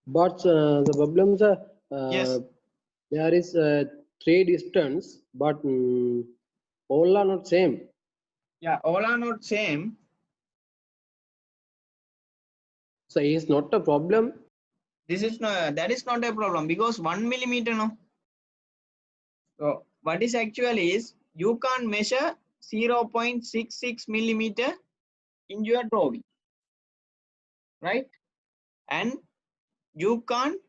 But the problem, sir, Yes. there is 3 distance, but all are not same. Yeah, all are not same. So it's not a problem. This is not, that is not a problem because 1 millimeter no. So what is actually is you can't measure 0.66 millimeter in your drawing, right? And you can't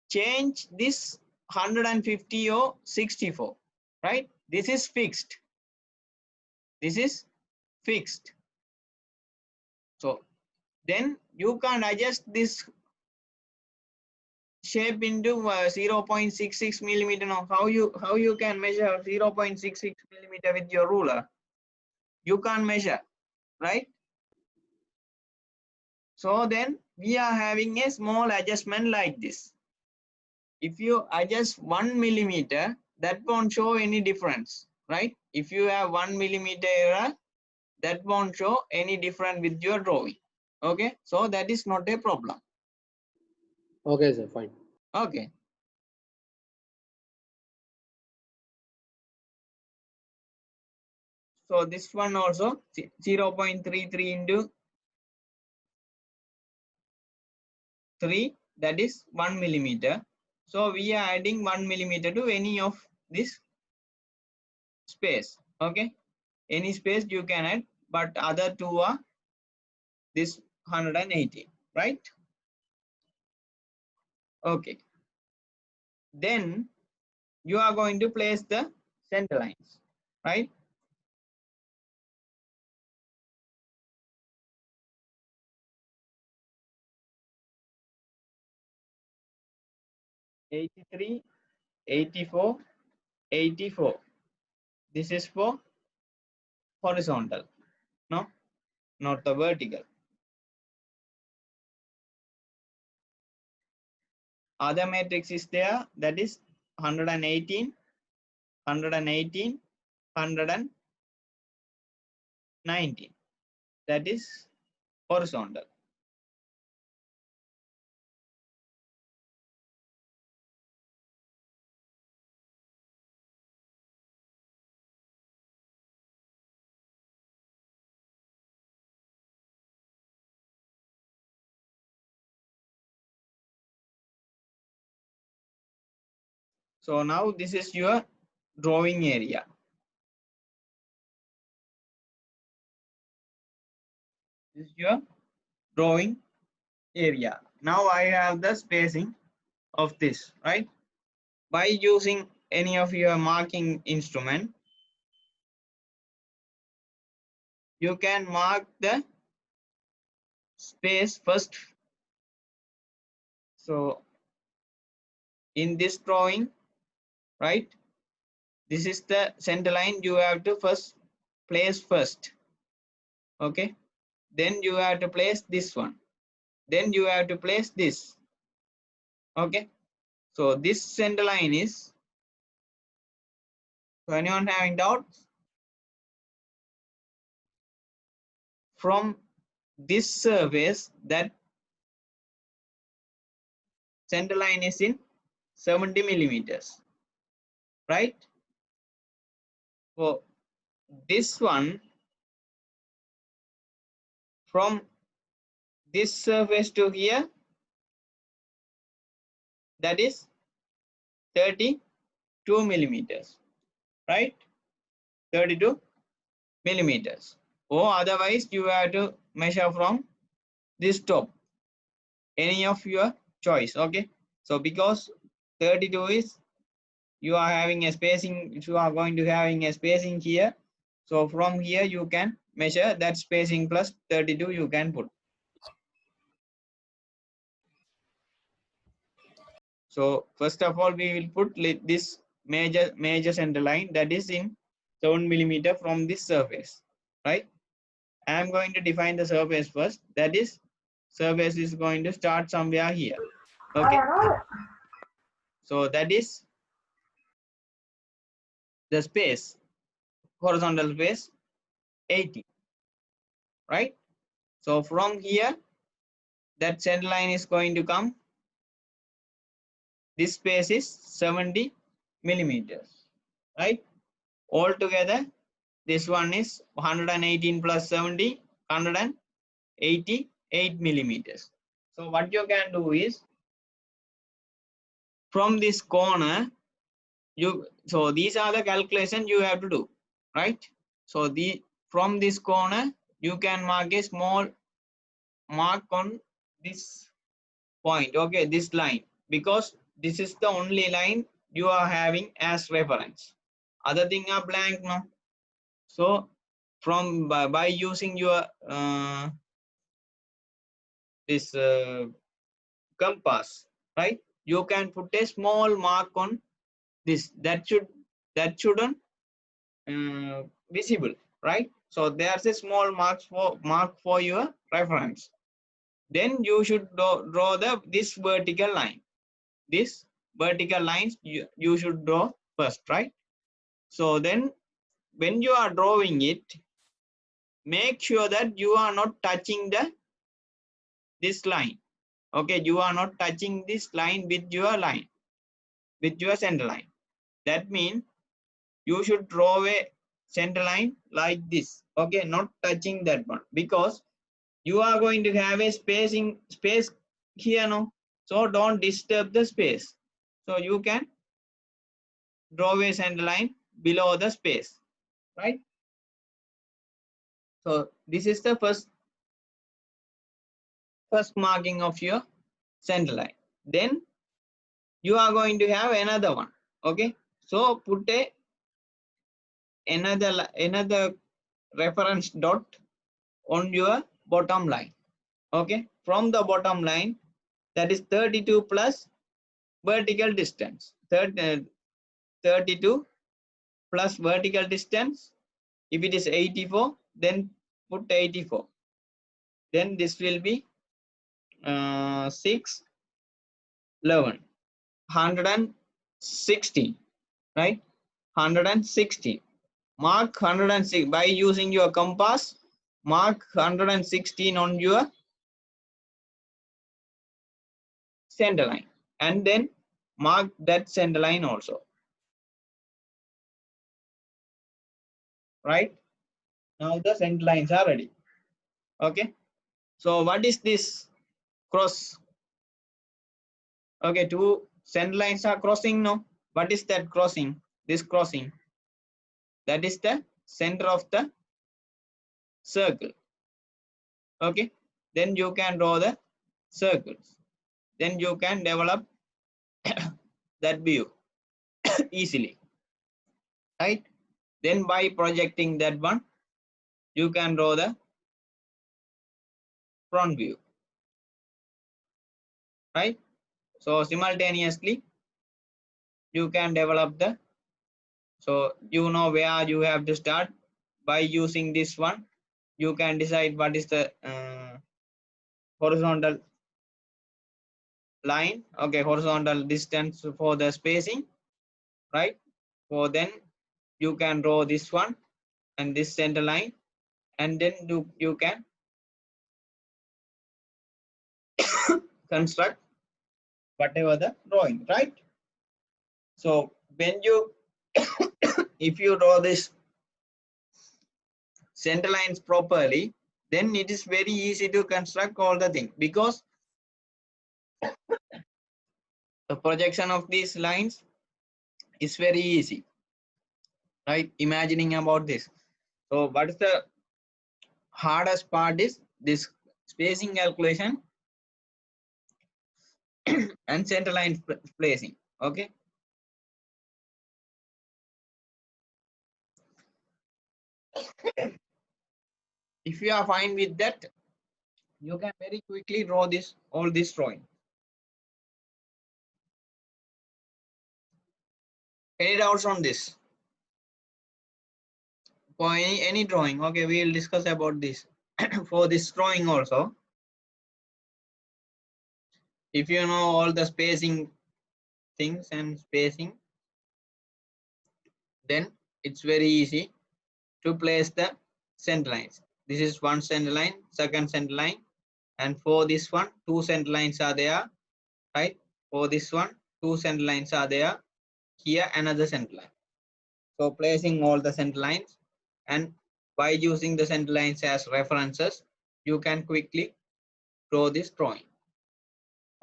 change this 150 or 64, right? This is fixed. This is fixed. So then you can't adjust this shape into 0.66 millimeter. Now how you can measure 0.66 millimeter with your ruler? You can't measure, right? So then we are having a small adjustment like this. if you adjust 1 millimeter, that won't show any difference, right? If you have 1 millimeter error, that won't show any difference with your drawing. Okay, so that is not a problem. Okay, sir. Fine. Okay. So this one also 0.33 into 3, that is 1 millimeter. So we are adding 1 millimeter to any of this space. Okay, any space you can add, but other two are this 180, right? Okay, then you are going to place the center lines, right? '83, '84, '84. This is for horizontal, no, not the vertical. Other matrix is there, that is 118, 118, 119. That is horizontal. So now this is your drawing area. This is your drawing area. Now I have the spacing of this, right? By using any of your marking instrument, you can mark the space first. So in this drawing, right, this is the center line you have to first place first. Okay, then you have to place this one, then you have to place this. Okay, so this center line is, so anyone having doubts? From this surface, that center line is in 70 millimeters, right? So this one, from this surface to here, that is 32 millimeters, right? 32 millimeters. Or otherwise you have to measure from this top, any of your choice. Okay, so because 32 is, you are having a spacing, you are going to having a spacing here, so from here you can measure that spacing plus 32 you can put. So first of all we will put this major center line, that is in 7 millimeter from this surface, right? I am going to define the surface first, that is surface is going to start somewhere here. Okay, so that is the space, horizontal space 80, right? So from here, that center line is going to come, this space is 70 millimeters, right? Altogether this one is 118 plus 70, 188 millimeters. So what you can do is, from this corner, so these are the calculations you have to do, right? So from this corner you can mark a small mark on this point, okay, this line, because this is the only line you are having as reference, other thing are blank, no? So from by using your this compass, right, you can put a small mark on this, that shouldn't visible, right? So there's a small mark for your reference. Then you should draw this vertical line, this vertical lines you should draw first, right? So then when you are drawing it, make sure that you are not touching this line. Okay, you are not touching this line with your center line. That means you should draw a center line like this. Okay, not touching that one, because you are going to have a space here, no? So don't disturb the space. So you can draw a center line below the space, right? So this is the first marking of your center line. Then you are going to have another one. Okay, so put another reference dot on your bottom line. Okay, from the bottom line, that is 32 plus vertical distance. 32 plus vertical distance. If it is 84, then put 84. Then this will be 6, 11, 160, right? 160. Mark 106 by using your compass. Mark 116 on your center line, and then mark that center line also. Right? Now the center lines are ready. Okay. So what is this cross? Okay, two center lines are crossing now. What is that crossing? This crossing. That is the center of the circle. Okay. Then you can draw the circles. Then you can develop that view easily. Right? Then by projecting that one, you can draw the front view. Right? So simultaneously, you can develop the, so you know where you have to start. By using this one, you can decide what is the horizontal line. Okay, horizontal distance for the spacing, right? So then you can draw this one and this center line, and then you can construct whatever the drawing, right? So when you if you draw this center lines properly, then it is very easy to construct all the things, because the projection of these lines is very easy, right? Imagining about this. So what is the hardest part is this spacing calculation and center line placing. Okay. If you are fine with that, you can very quickly draw all this drawing. Any doubts on this? For any drawing, okay, we will discuss about this. For this drawing also, if you know all the spacing things and spacing, then it's very easy to place the center lines. This is one center line, second center line, and for this one, two center lines are there, right? For this one, two center lines are there. Here another center line. So placing all the center lines, and by using the center lines as references, you can quickly draw this drawing.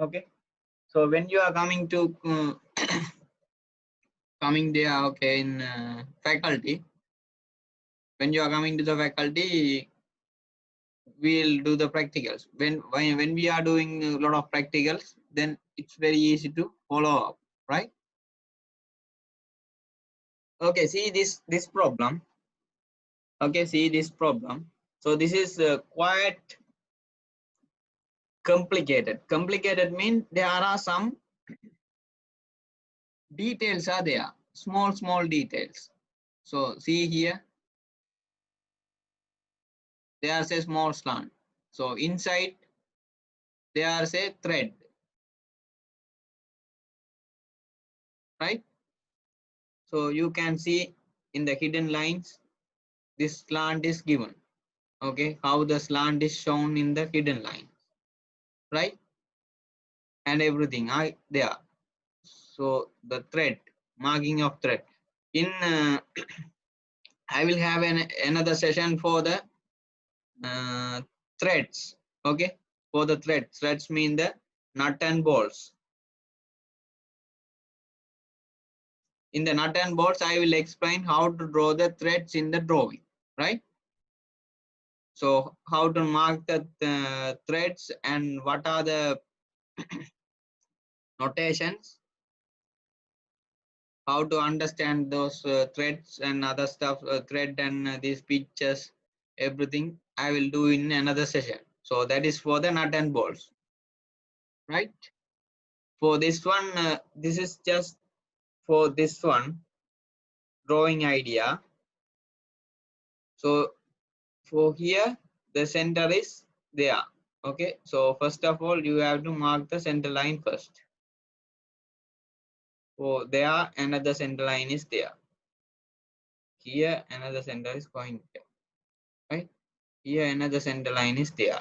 Okay. So when you are coming to coming there, okay, in faculty, when you are coming to the faculty, we'll do the practicals. When we are doing a lot of practicals, then it's very easy to follow up, right? Okay, see this problem. Okay, see this problem. So this is quite complicated. Complicated means there are some details are there, small details. So see here, there's a small slant. So inside there's a thread. right? So you can see in the hidden lines, this slant is given. Okay, how the slant is shown in the hidden line, right? And everything there. So the thread, marking of thread. In I will have another session for the threads. Okay, for the threads mean the nut and bolts. In the nut and bolts, I will explain how to draw the threads in the drawing, right? So how to mark the threads and what are the notations, how to understand those threads and other stuff, thread and these pictures, everything I will do in another session. So that is for the nut and bolts, right? For this one, this is just for this one drawing idea. So for here, the center is there. Okay, so first of all, you have to mark the center line first. So there, another center line is there. Here, another center is going there, right? Here, another center line is there.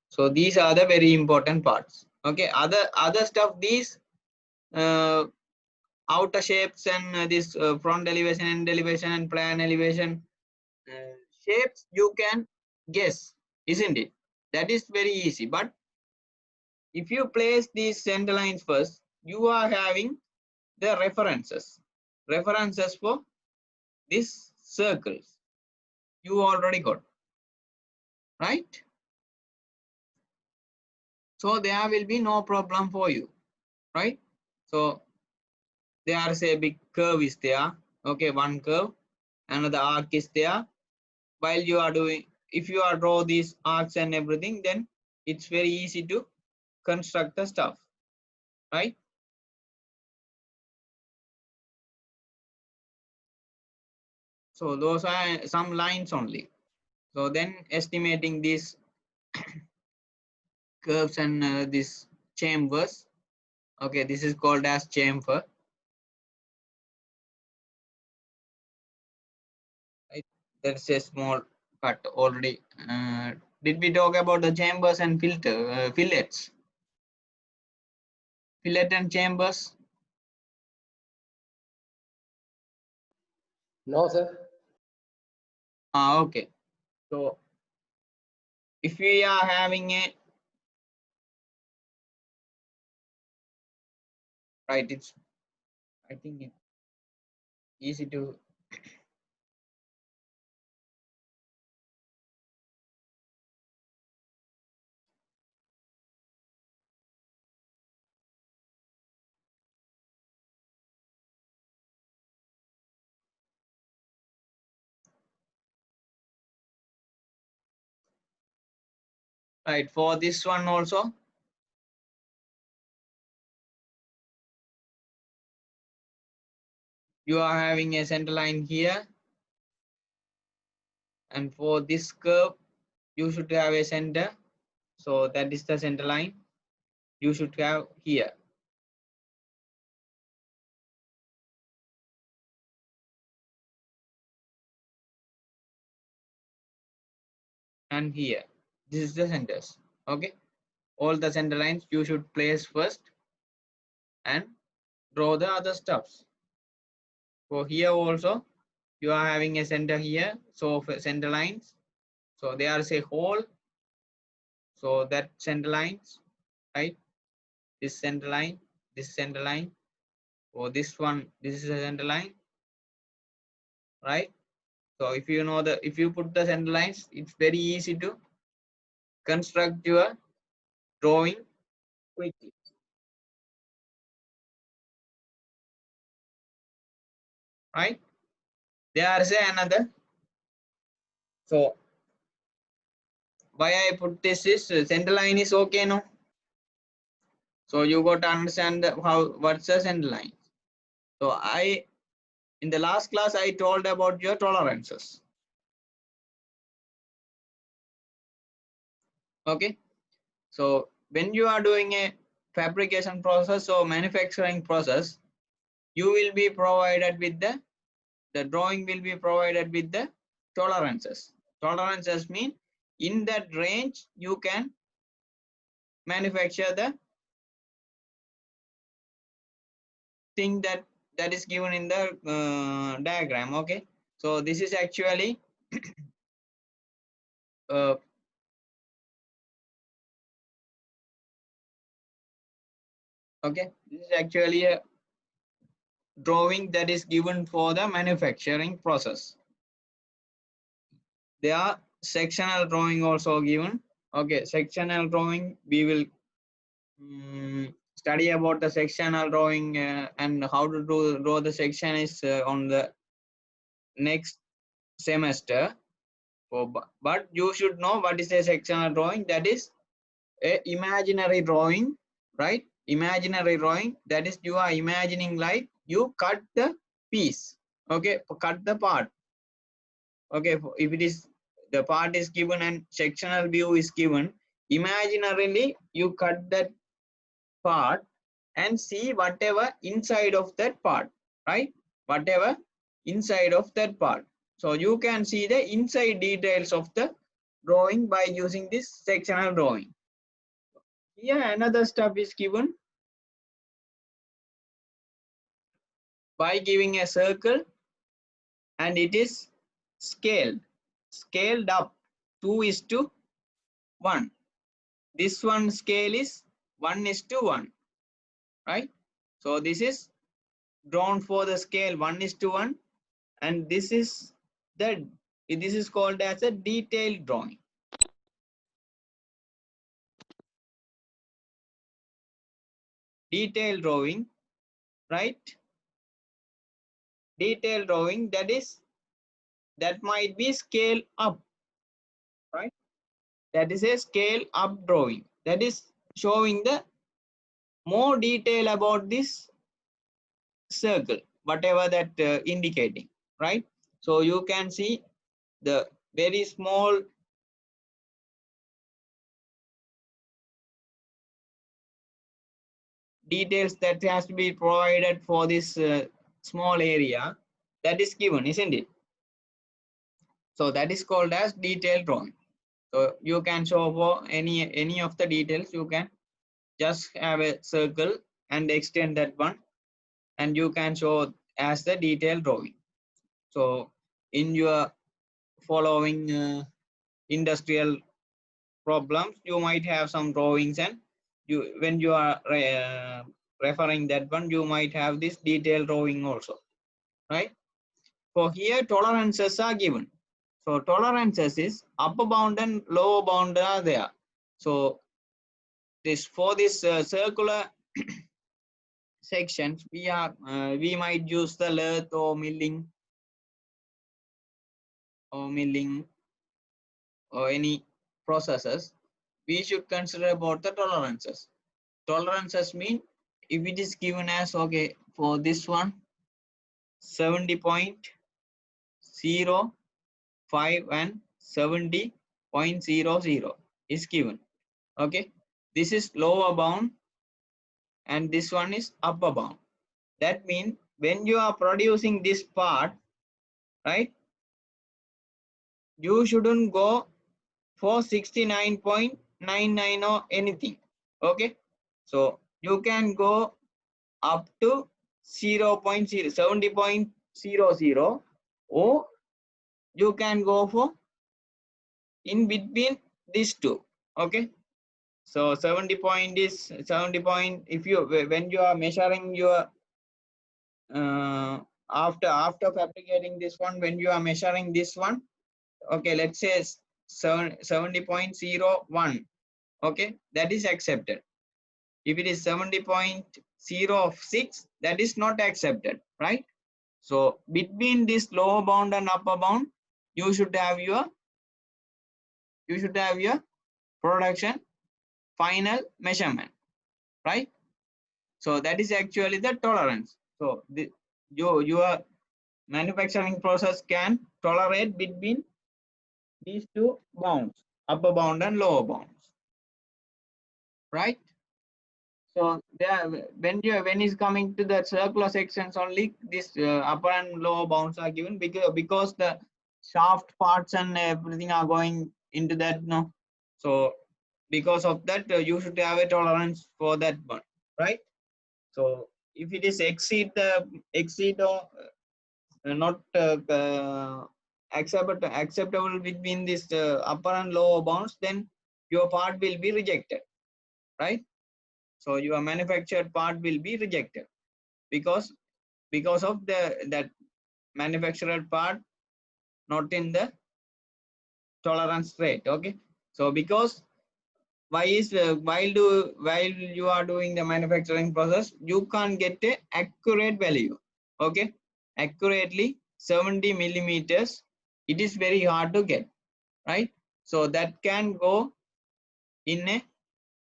So these are the very important parts. Okay, other stuff, these outer shapes and this front elevation, end elevation, and plan elevation shapes, you can guess, isn't it? That is very easy. But if you place these center lines first, you are having the references for these circles. You already got, right? So there will be no problem for you, right? So there is a big curve is there. Okay, one curve, another arc is there. While you are doing, if you are draw these arcs and everything, then it's very easy to construct the stuff, right? So those are some lines only. So then estimating these curves and these chambers. Okay, this is called as chamfer. Right? That's a small cut already. Did we talk about the chambers and fillets? Fillet and chambers. No, sir. Okay. So if we are having a right, it's, I think it's easy to right for this one also. You are having a center line here, and for this curve, you should have a center. So that is the center line you should have here. And here, this is the centers. Okay, all the center lines you should place first and draw the other stuffs. For here also, you are having a center here. So for center lines, so there is a hole. So that center lines, right? This center line, this center line, or this one, this is a center line, right? So if you know if you put the center lines, it's very easy to construct your drawing quickly. Right? There is another. So why I put this is center line is okay, no? So you got to understand what's the center line. So in the last class I told about your tolerances. Okay. So when you are doing a fabrication process or manufacturing process, you will be provided with the drawing will be provided with the tolerances. Tolerances mean in that range you can manufacture the thing that is given in the diagram. Okay, so this is actually okay, this is actually a drawing that is given for the manufacturing process. There are sectional drawing also given. Okay, sectional drawing we will study about the sectional drawing and how to draw the section is on the next semester. But you should know what is a sectional drawing. That is a imaginary drawing, right? Imaginary drawing, that is you are imagining like you cut the piece, okay, cut the part. Okay, if it is the part is given and sectional view is given, imaginarily you cut that part and see whatever inside of that part, right? Whatever inside of that part. So you can see the inside details of the drawing by using this sectional drawing. Here another step is given by giving a circle and it is scaled up 2:1. This one scale is 1:1, right? So this is drawn for the scale 1:1 and this is called as a detailed drawing. Detailed drawing, right? Detailed drawing, that might be scale up, right? That is a scale up drawing. That is showing the more detail about this circle, whatever that indicating, right? So you can see the very small details that has to be provided for this small area that is given, isn't it? So that is called as detailed drawing. So you can show for any of the details, you can just have a circle and extend that one and you can show as the detailed drawing. So in your following industrial problems, you might have some drawings and when you are referring that one, you might have this detailed drawing also, right? For here tolerances are given. So tolerances is upper bound and lower bound are there. So this for this circular sections we might use the lathe or milling or any processes. We should consider about the tolerances. Tolerances mean if it is given as okay for this one 70.05 and 70.00 is given. Okay, this is lower bound and this one is upper bound. That means when you are producing this part, right, you shouldn't go for 69.99 or anything. Okay, so you can go up to 70.00 or you can go for in between these two. Okay, so 70 point is 70 point. If you when you are measuring your after fabricating this one, when you are measuring this one, okay, let's say 70.01, okay, that is accepted. If it is 70.06, that is not accepted, right? So between this lower bound and upper bound, you should have your production final measurement, right? So that is actually the tolerance. So your manufacturing process can tolerate between these two bounds, upper bound and lower bounds, right? So there, when it's coming to the circular sections only, this upper and lower bounds are given because the shaft parts and everything are going into that, no. So because of that, you should have a tolerance for that one, right? So if it is exceed or not acceptable between this upper and lower bounds, then your part will be rejected, right? So your manufactured part will be rejected because of that manufactured part not in the tolerance rate. Okay. So because while you are doing the manufacturing process, you can't get a accurate value. Okay. Accurately 70 millimeters, it is very hard to get, right? So that can go in a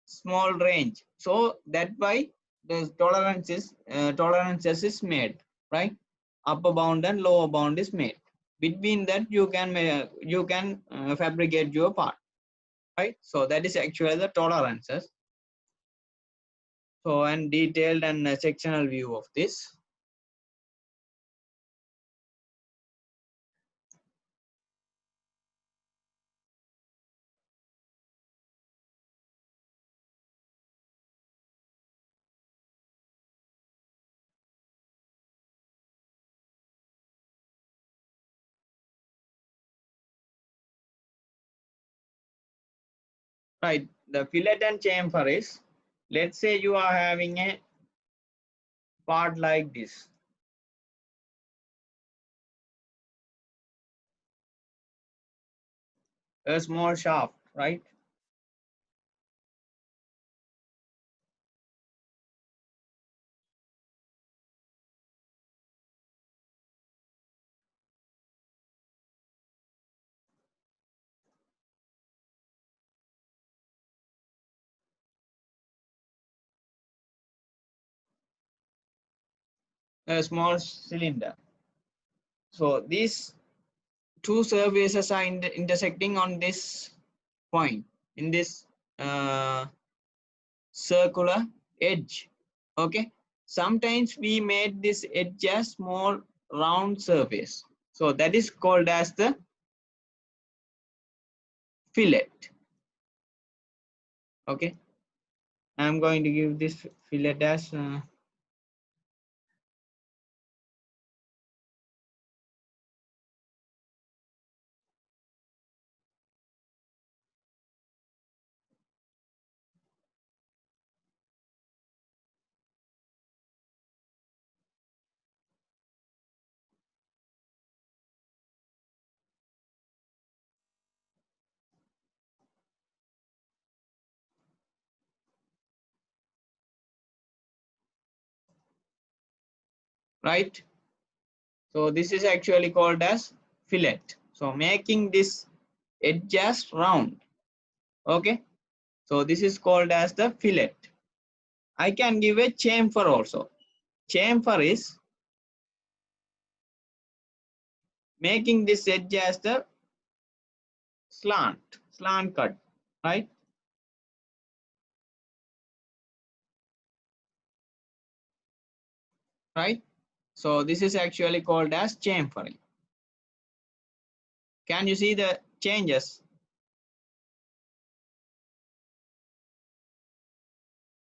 small range. So that why the tolerances is made, right? Upper bound and lower bound is made. Between that you can fabricate your part, right? So that is actually the tolerances. So and detailed and sectional view of this. Right, the fillet and chamfer is, let's say you are having a part like this. A small shaft, right? A small cylinder. So these two surfaces are intersecting on this point in this circular edge. Okay. Sometimes we made this edge a small round surface. So that is called as the fillet. Okay. I'm going to give this fillet as right. So this is actually called as fillet. So making this edge as round. Okay. So this is called as the fillet. I can give a chamfer also. Chamfer is making this edge as the slant cut, right? Right. So this is actually called as chamfering. Can you see the changes?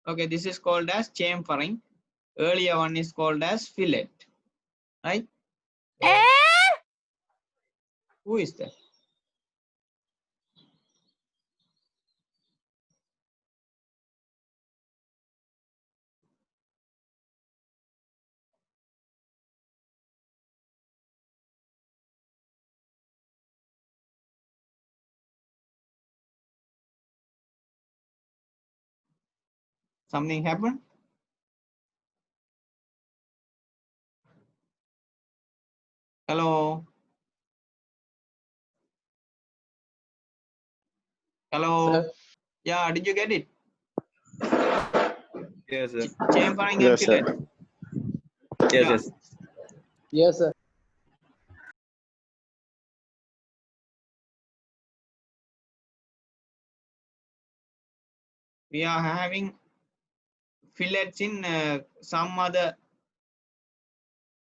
Okay, this is called as chamfering. Earlier one is called as fillet, right? So, who is that? Something happened? Hello? Hello? Sir. Yeah, did you get it? Yes, sir. Chamfering and Yes, sir. fillet. Yes, Yeah. yes. Yes, sir. We are having fillets in some other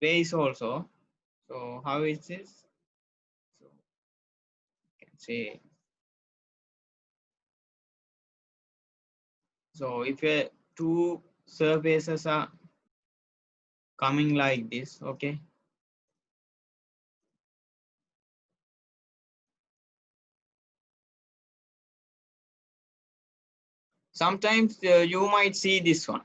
ways also. So how is this? So you can say, so if two surfaces are coming like this, okay. Sometimes you might see this one.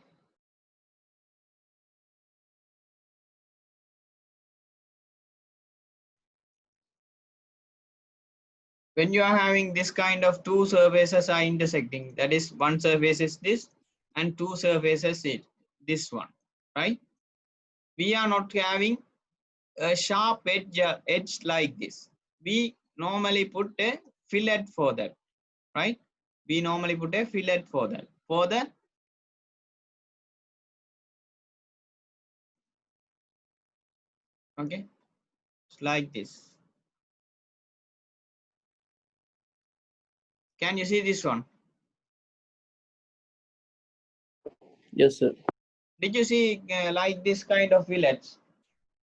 When you are having this kind of two surfaces are intersecting, that is one surface is this and two surfaces is this one, right? We are not having a sharp edge like this. We normally put a fillet for that, right? We normally put a fillet for that. For the okay, it's like this. Can you see this one? Yes, sir. Did you see like this kind of fillets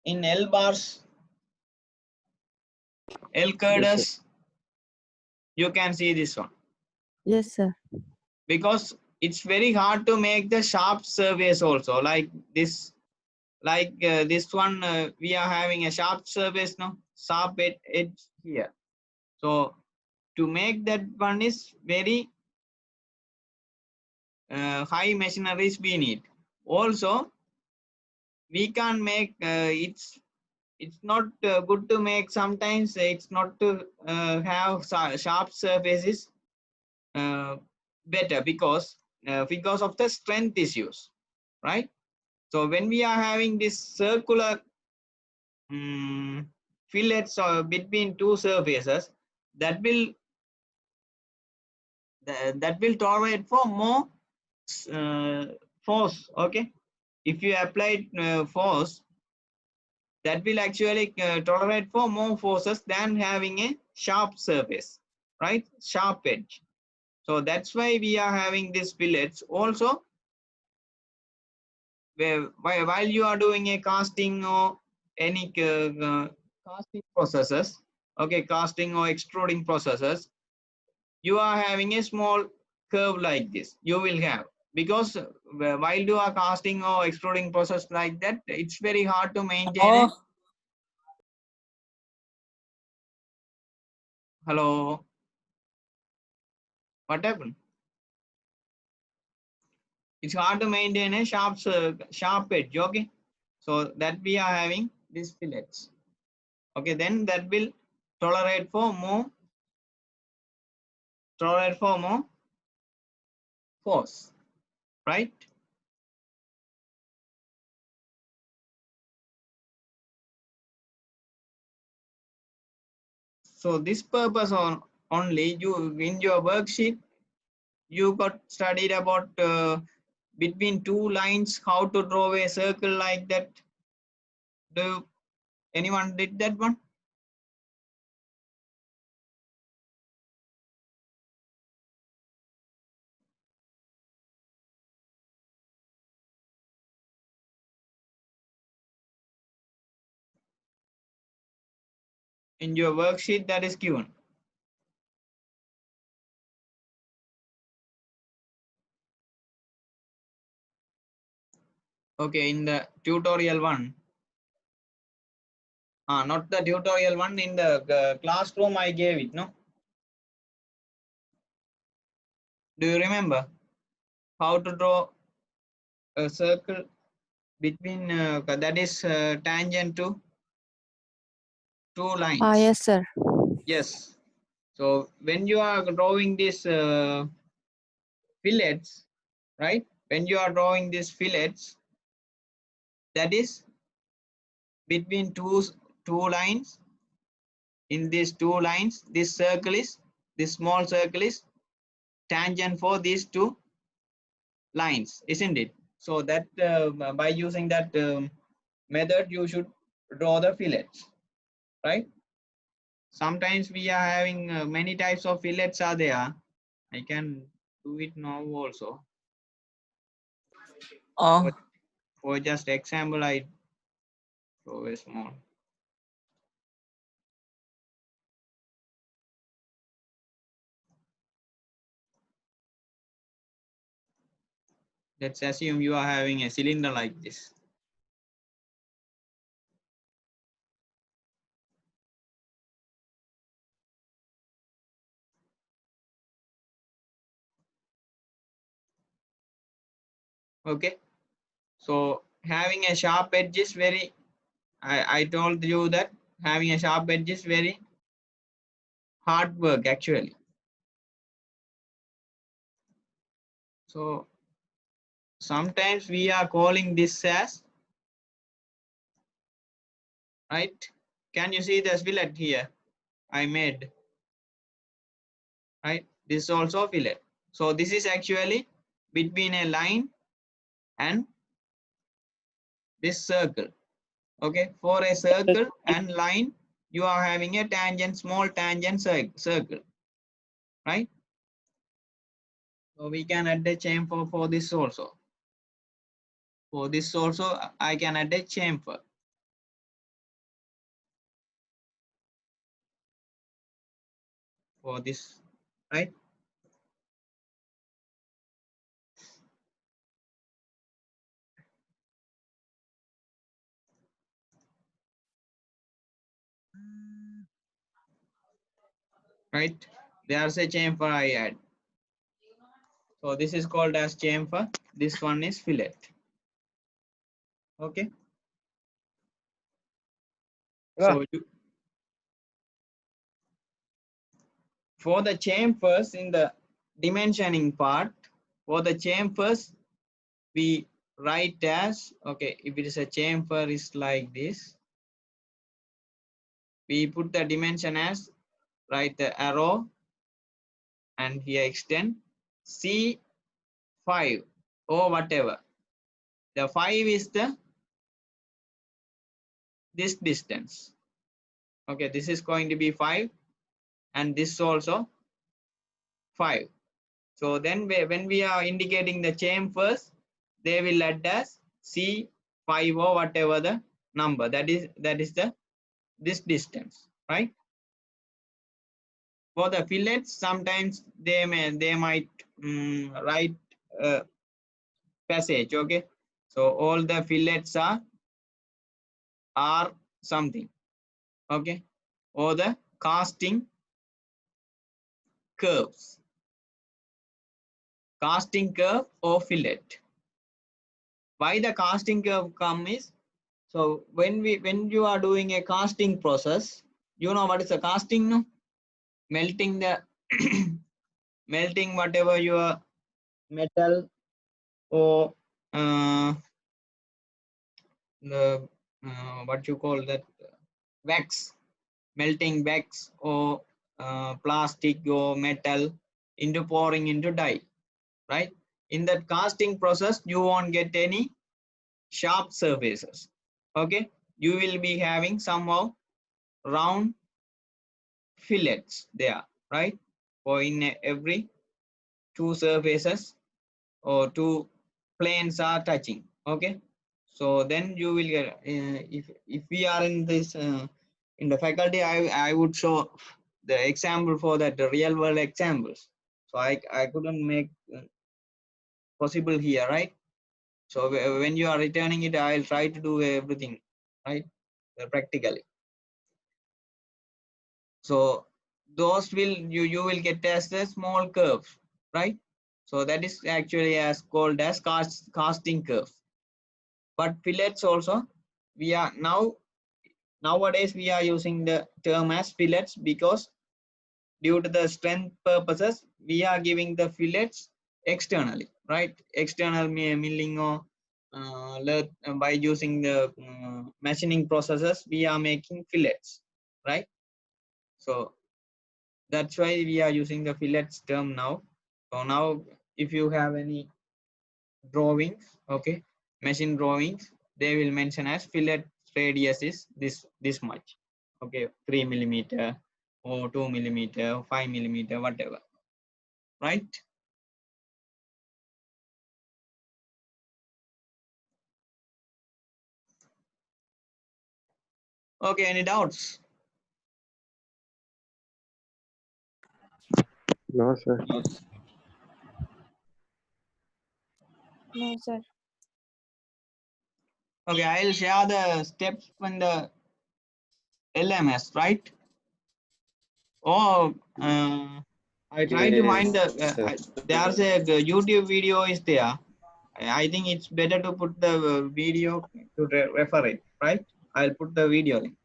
in L bars, L girders? You can see this one Yes, sir. because it's very hard to make the sharp surface also like this. Like this one, we are having a sharp surface, no, sharp edge here. So to make that one is very high machineries we need. Also, we can make it's not good to make. Sometimes it's not to have sharp surfaces better because of the strength issues, right? So when we are having this circular fillets between two surfaces, that will tolerate for more force. Okay, if you apply force, that will actually tolerate for more forces than having a sharp surface, right? Sharp edge. So that's why we are having these fillets. Also, while you are doing a casting or any casting processes, okay, casting or extruding processes, you are having a small curve like this. You will have, because while you are casting or extruding process like that, it's very hard to maintain it. Hello, what happened? It's hard to maintain a sharp edge. Okay, so that we are having these fillets. Okay, then that will tolerate for more force, right? So this purpose on only you in your worksheet you got studied about between two lines how to draw a circle like that. Do anyone did that one? In your worksheet that is given. Okay, in the tutorial one. Not the tutorial one, in the classroom I gave it, no? Do you remember how to draw a circle between that is tangent to two lines? Yes, sir. Yes. So when you are drawing these fillets, right? When you are drawing these fillets, that is between two lines. In these two lines, this small circle is tangent for these two lines, isn't it? So that by using that method, you should draw the fillets, right? Sometimes we are having many types of fillets are there. I can do it now also. For, for just example, I show a small. Let's assume you are having a cylinder like this. Okay, so having a sharp edge is very, I told you that having a sharp edge is very hard work actually. So sometimes we are calling this as, right? Can you see the fillet here I made, right? This is also fillet. So this is actually between a line and this circle. Okay, for a circle and line, you are having a tangent, small tangent circle, right? So we can add a chamfer for this also. For this also, I can add a chamfer. For this, right? Right? There's a chamfer I add. So this is called as chamfer. This one is fillet. Okay. So for the chamfers in the dimensioning part, for the chamfers, we write as, okay, if it is a chamfer is like this, we put the dimension as, write the arrow and here extend C5 or whatever. The 5 is the this distance. Okay, this is going to be 5 and this also 5. So then when we are indicating the chamfers, they will add as C5 or whatever the number. That is the this distance, right? For the fillets, sometimes they might write passage. Okay, so all the fillets are something. Okay, or the casting curves, casting curve or fillet. Why the casting curve come is, so when you are doing a casting process, you know what is a casting, no? Melting the melting whatever your metal or the what you call that, wax, melting wax or plastic or metal into pouring into die, right? In that casting process, you won't get any sharp surfaces. Okay, you will be having somehow round fillets there, right? For in every two surfaces or two planes are touching. Okay, so then you will get, if we are in this in the faculty, I would show the example for that, the real world examples. So I couldn't make possible here, right? So when you are returning it, I'll try to do everything, right? Practically. So those will you will get as the small curves, right? So that is actually as called as casting curves. But fillets also, we are nowadays we are using the term as fillets because due to the strength purposes, we are giving the fillets externally, right? External milling or by using the machining processes, we are making fillets, right? So that's why we are using the fillets term now. So now if you have any drawings, okay, machine drawings, they will mention as fillet radius is this much, okay, 3 millimeter or 2 millimeter, 5 millimeter, whatever, right? Okay, any doubts? No, sir. No, sir. Okay, I'll share the steps in the LMS, right? Oh, I try to find the, Yes, sir. there's a YouTube video is there. I think it's better to put the video to refer it, right? I'll put the video link.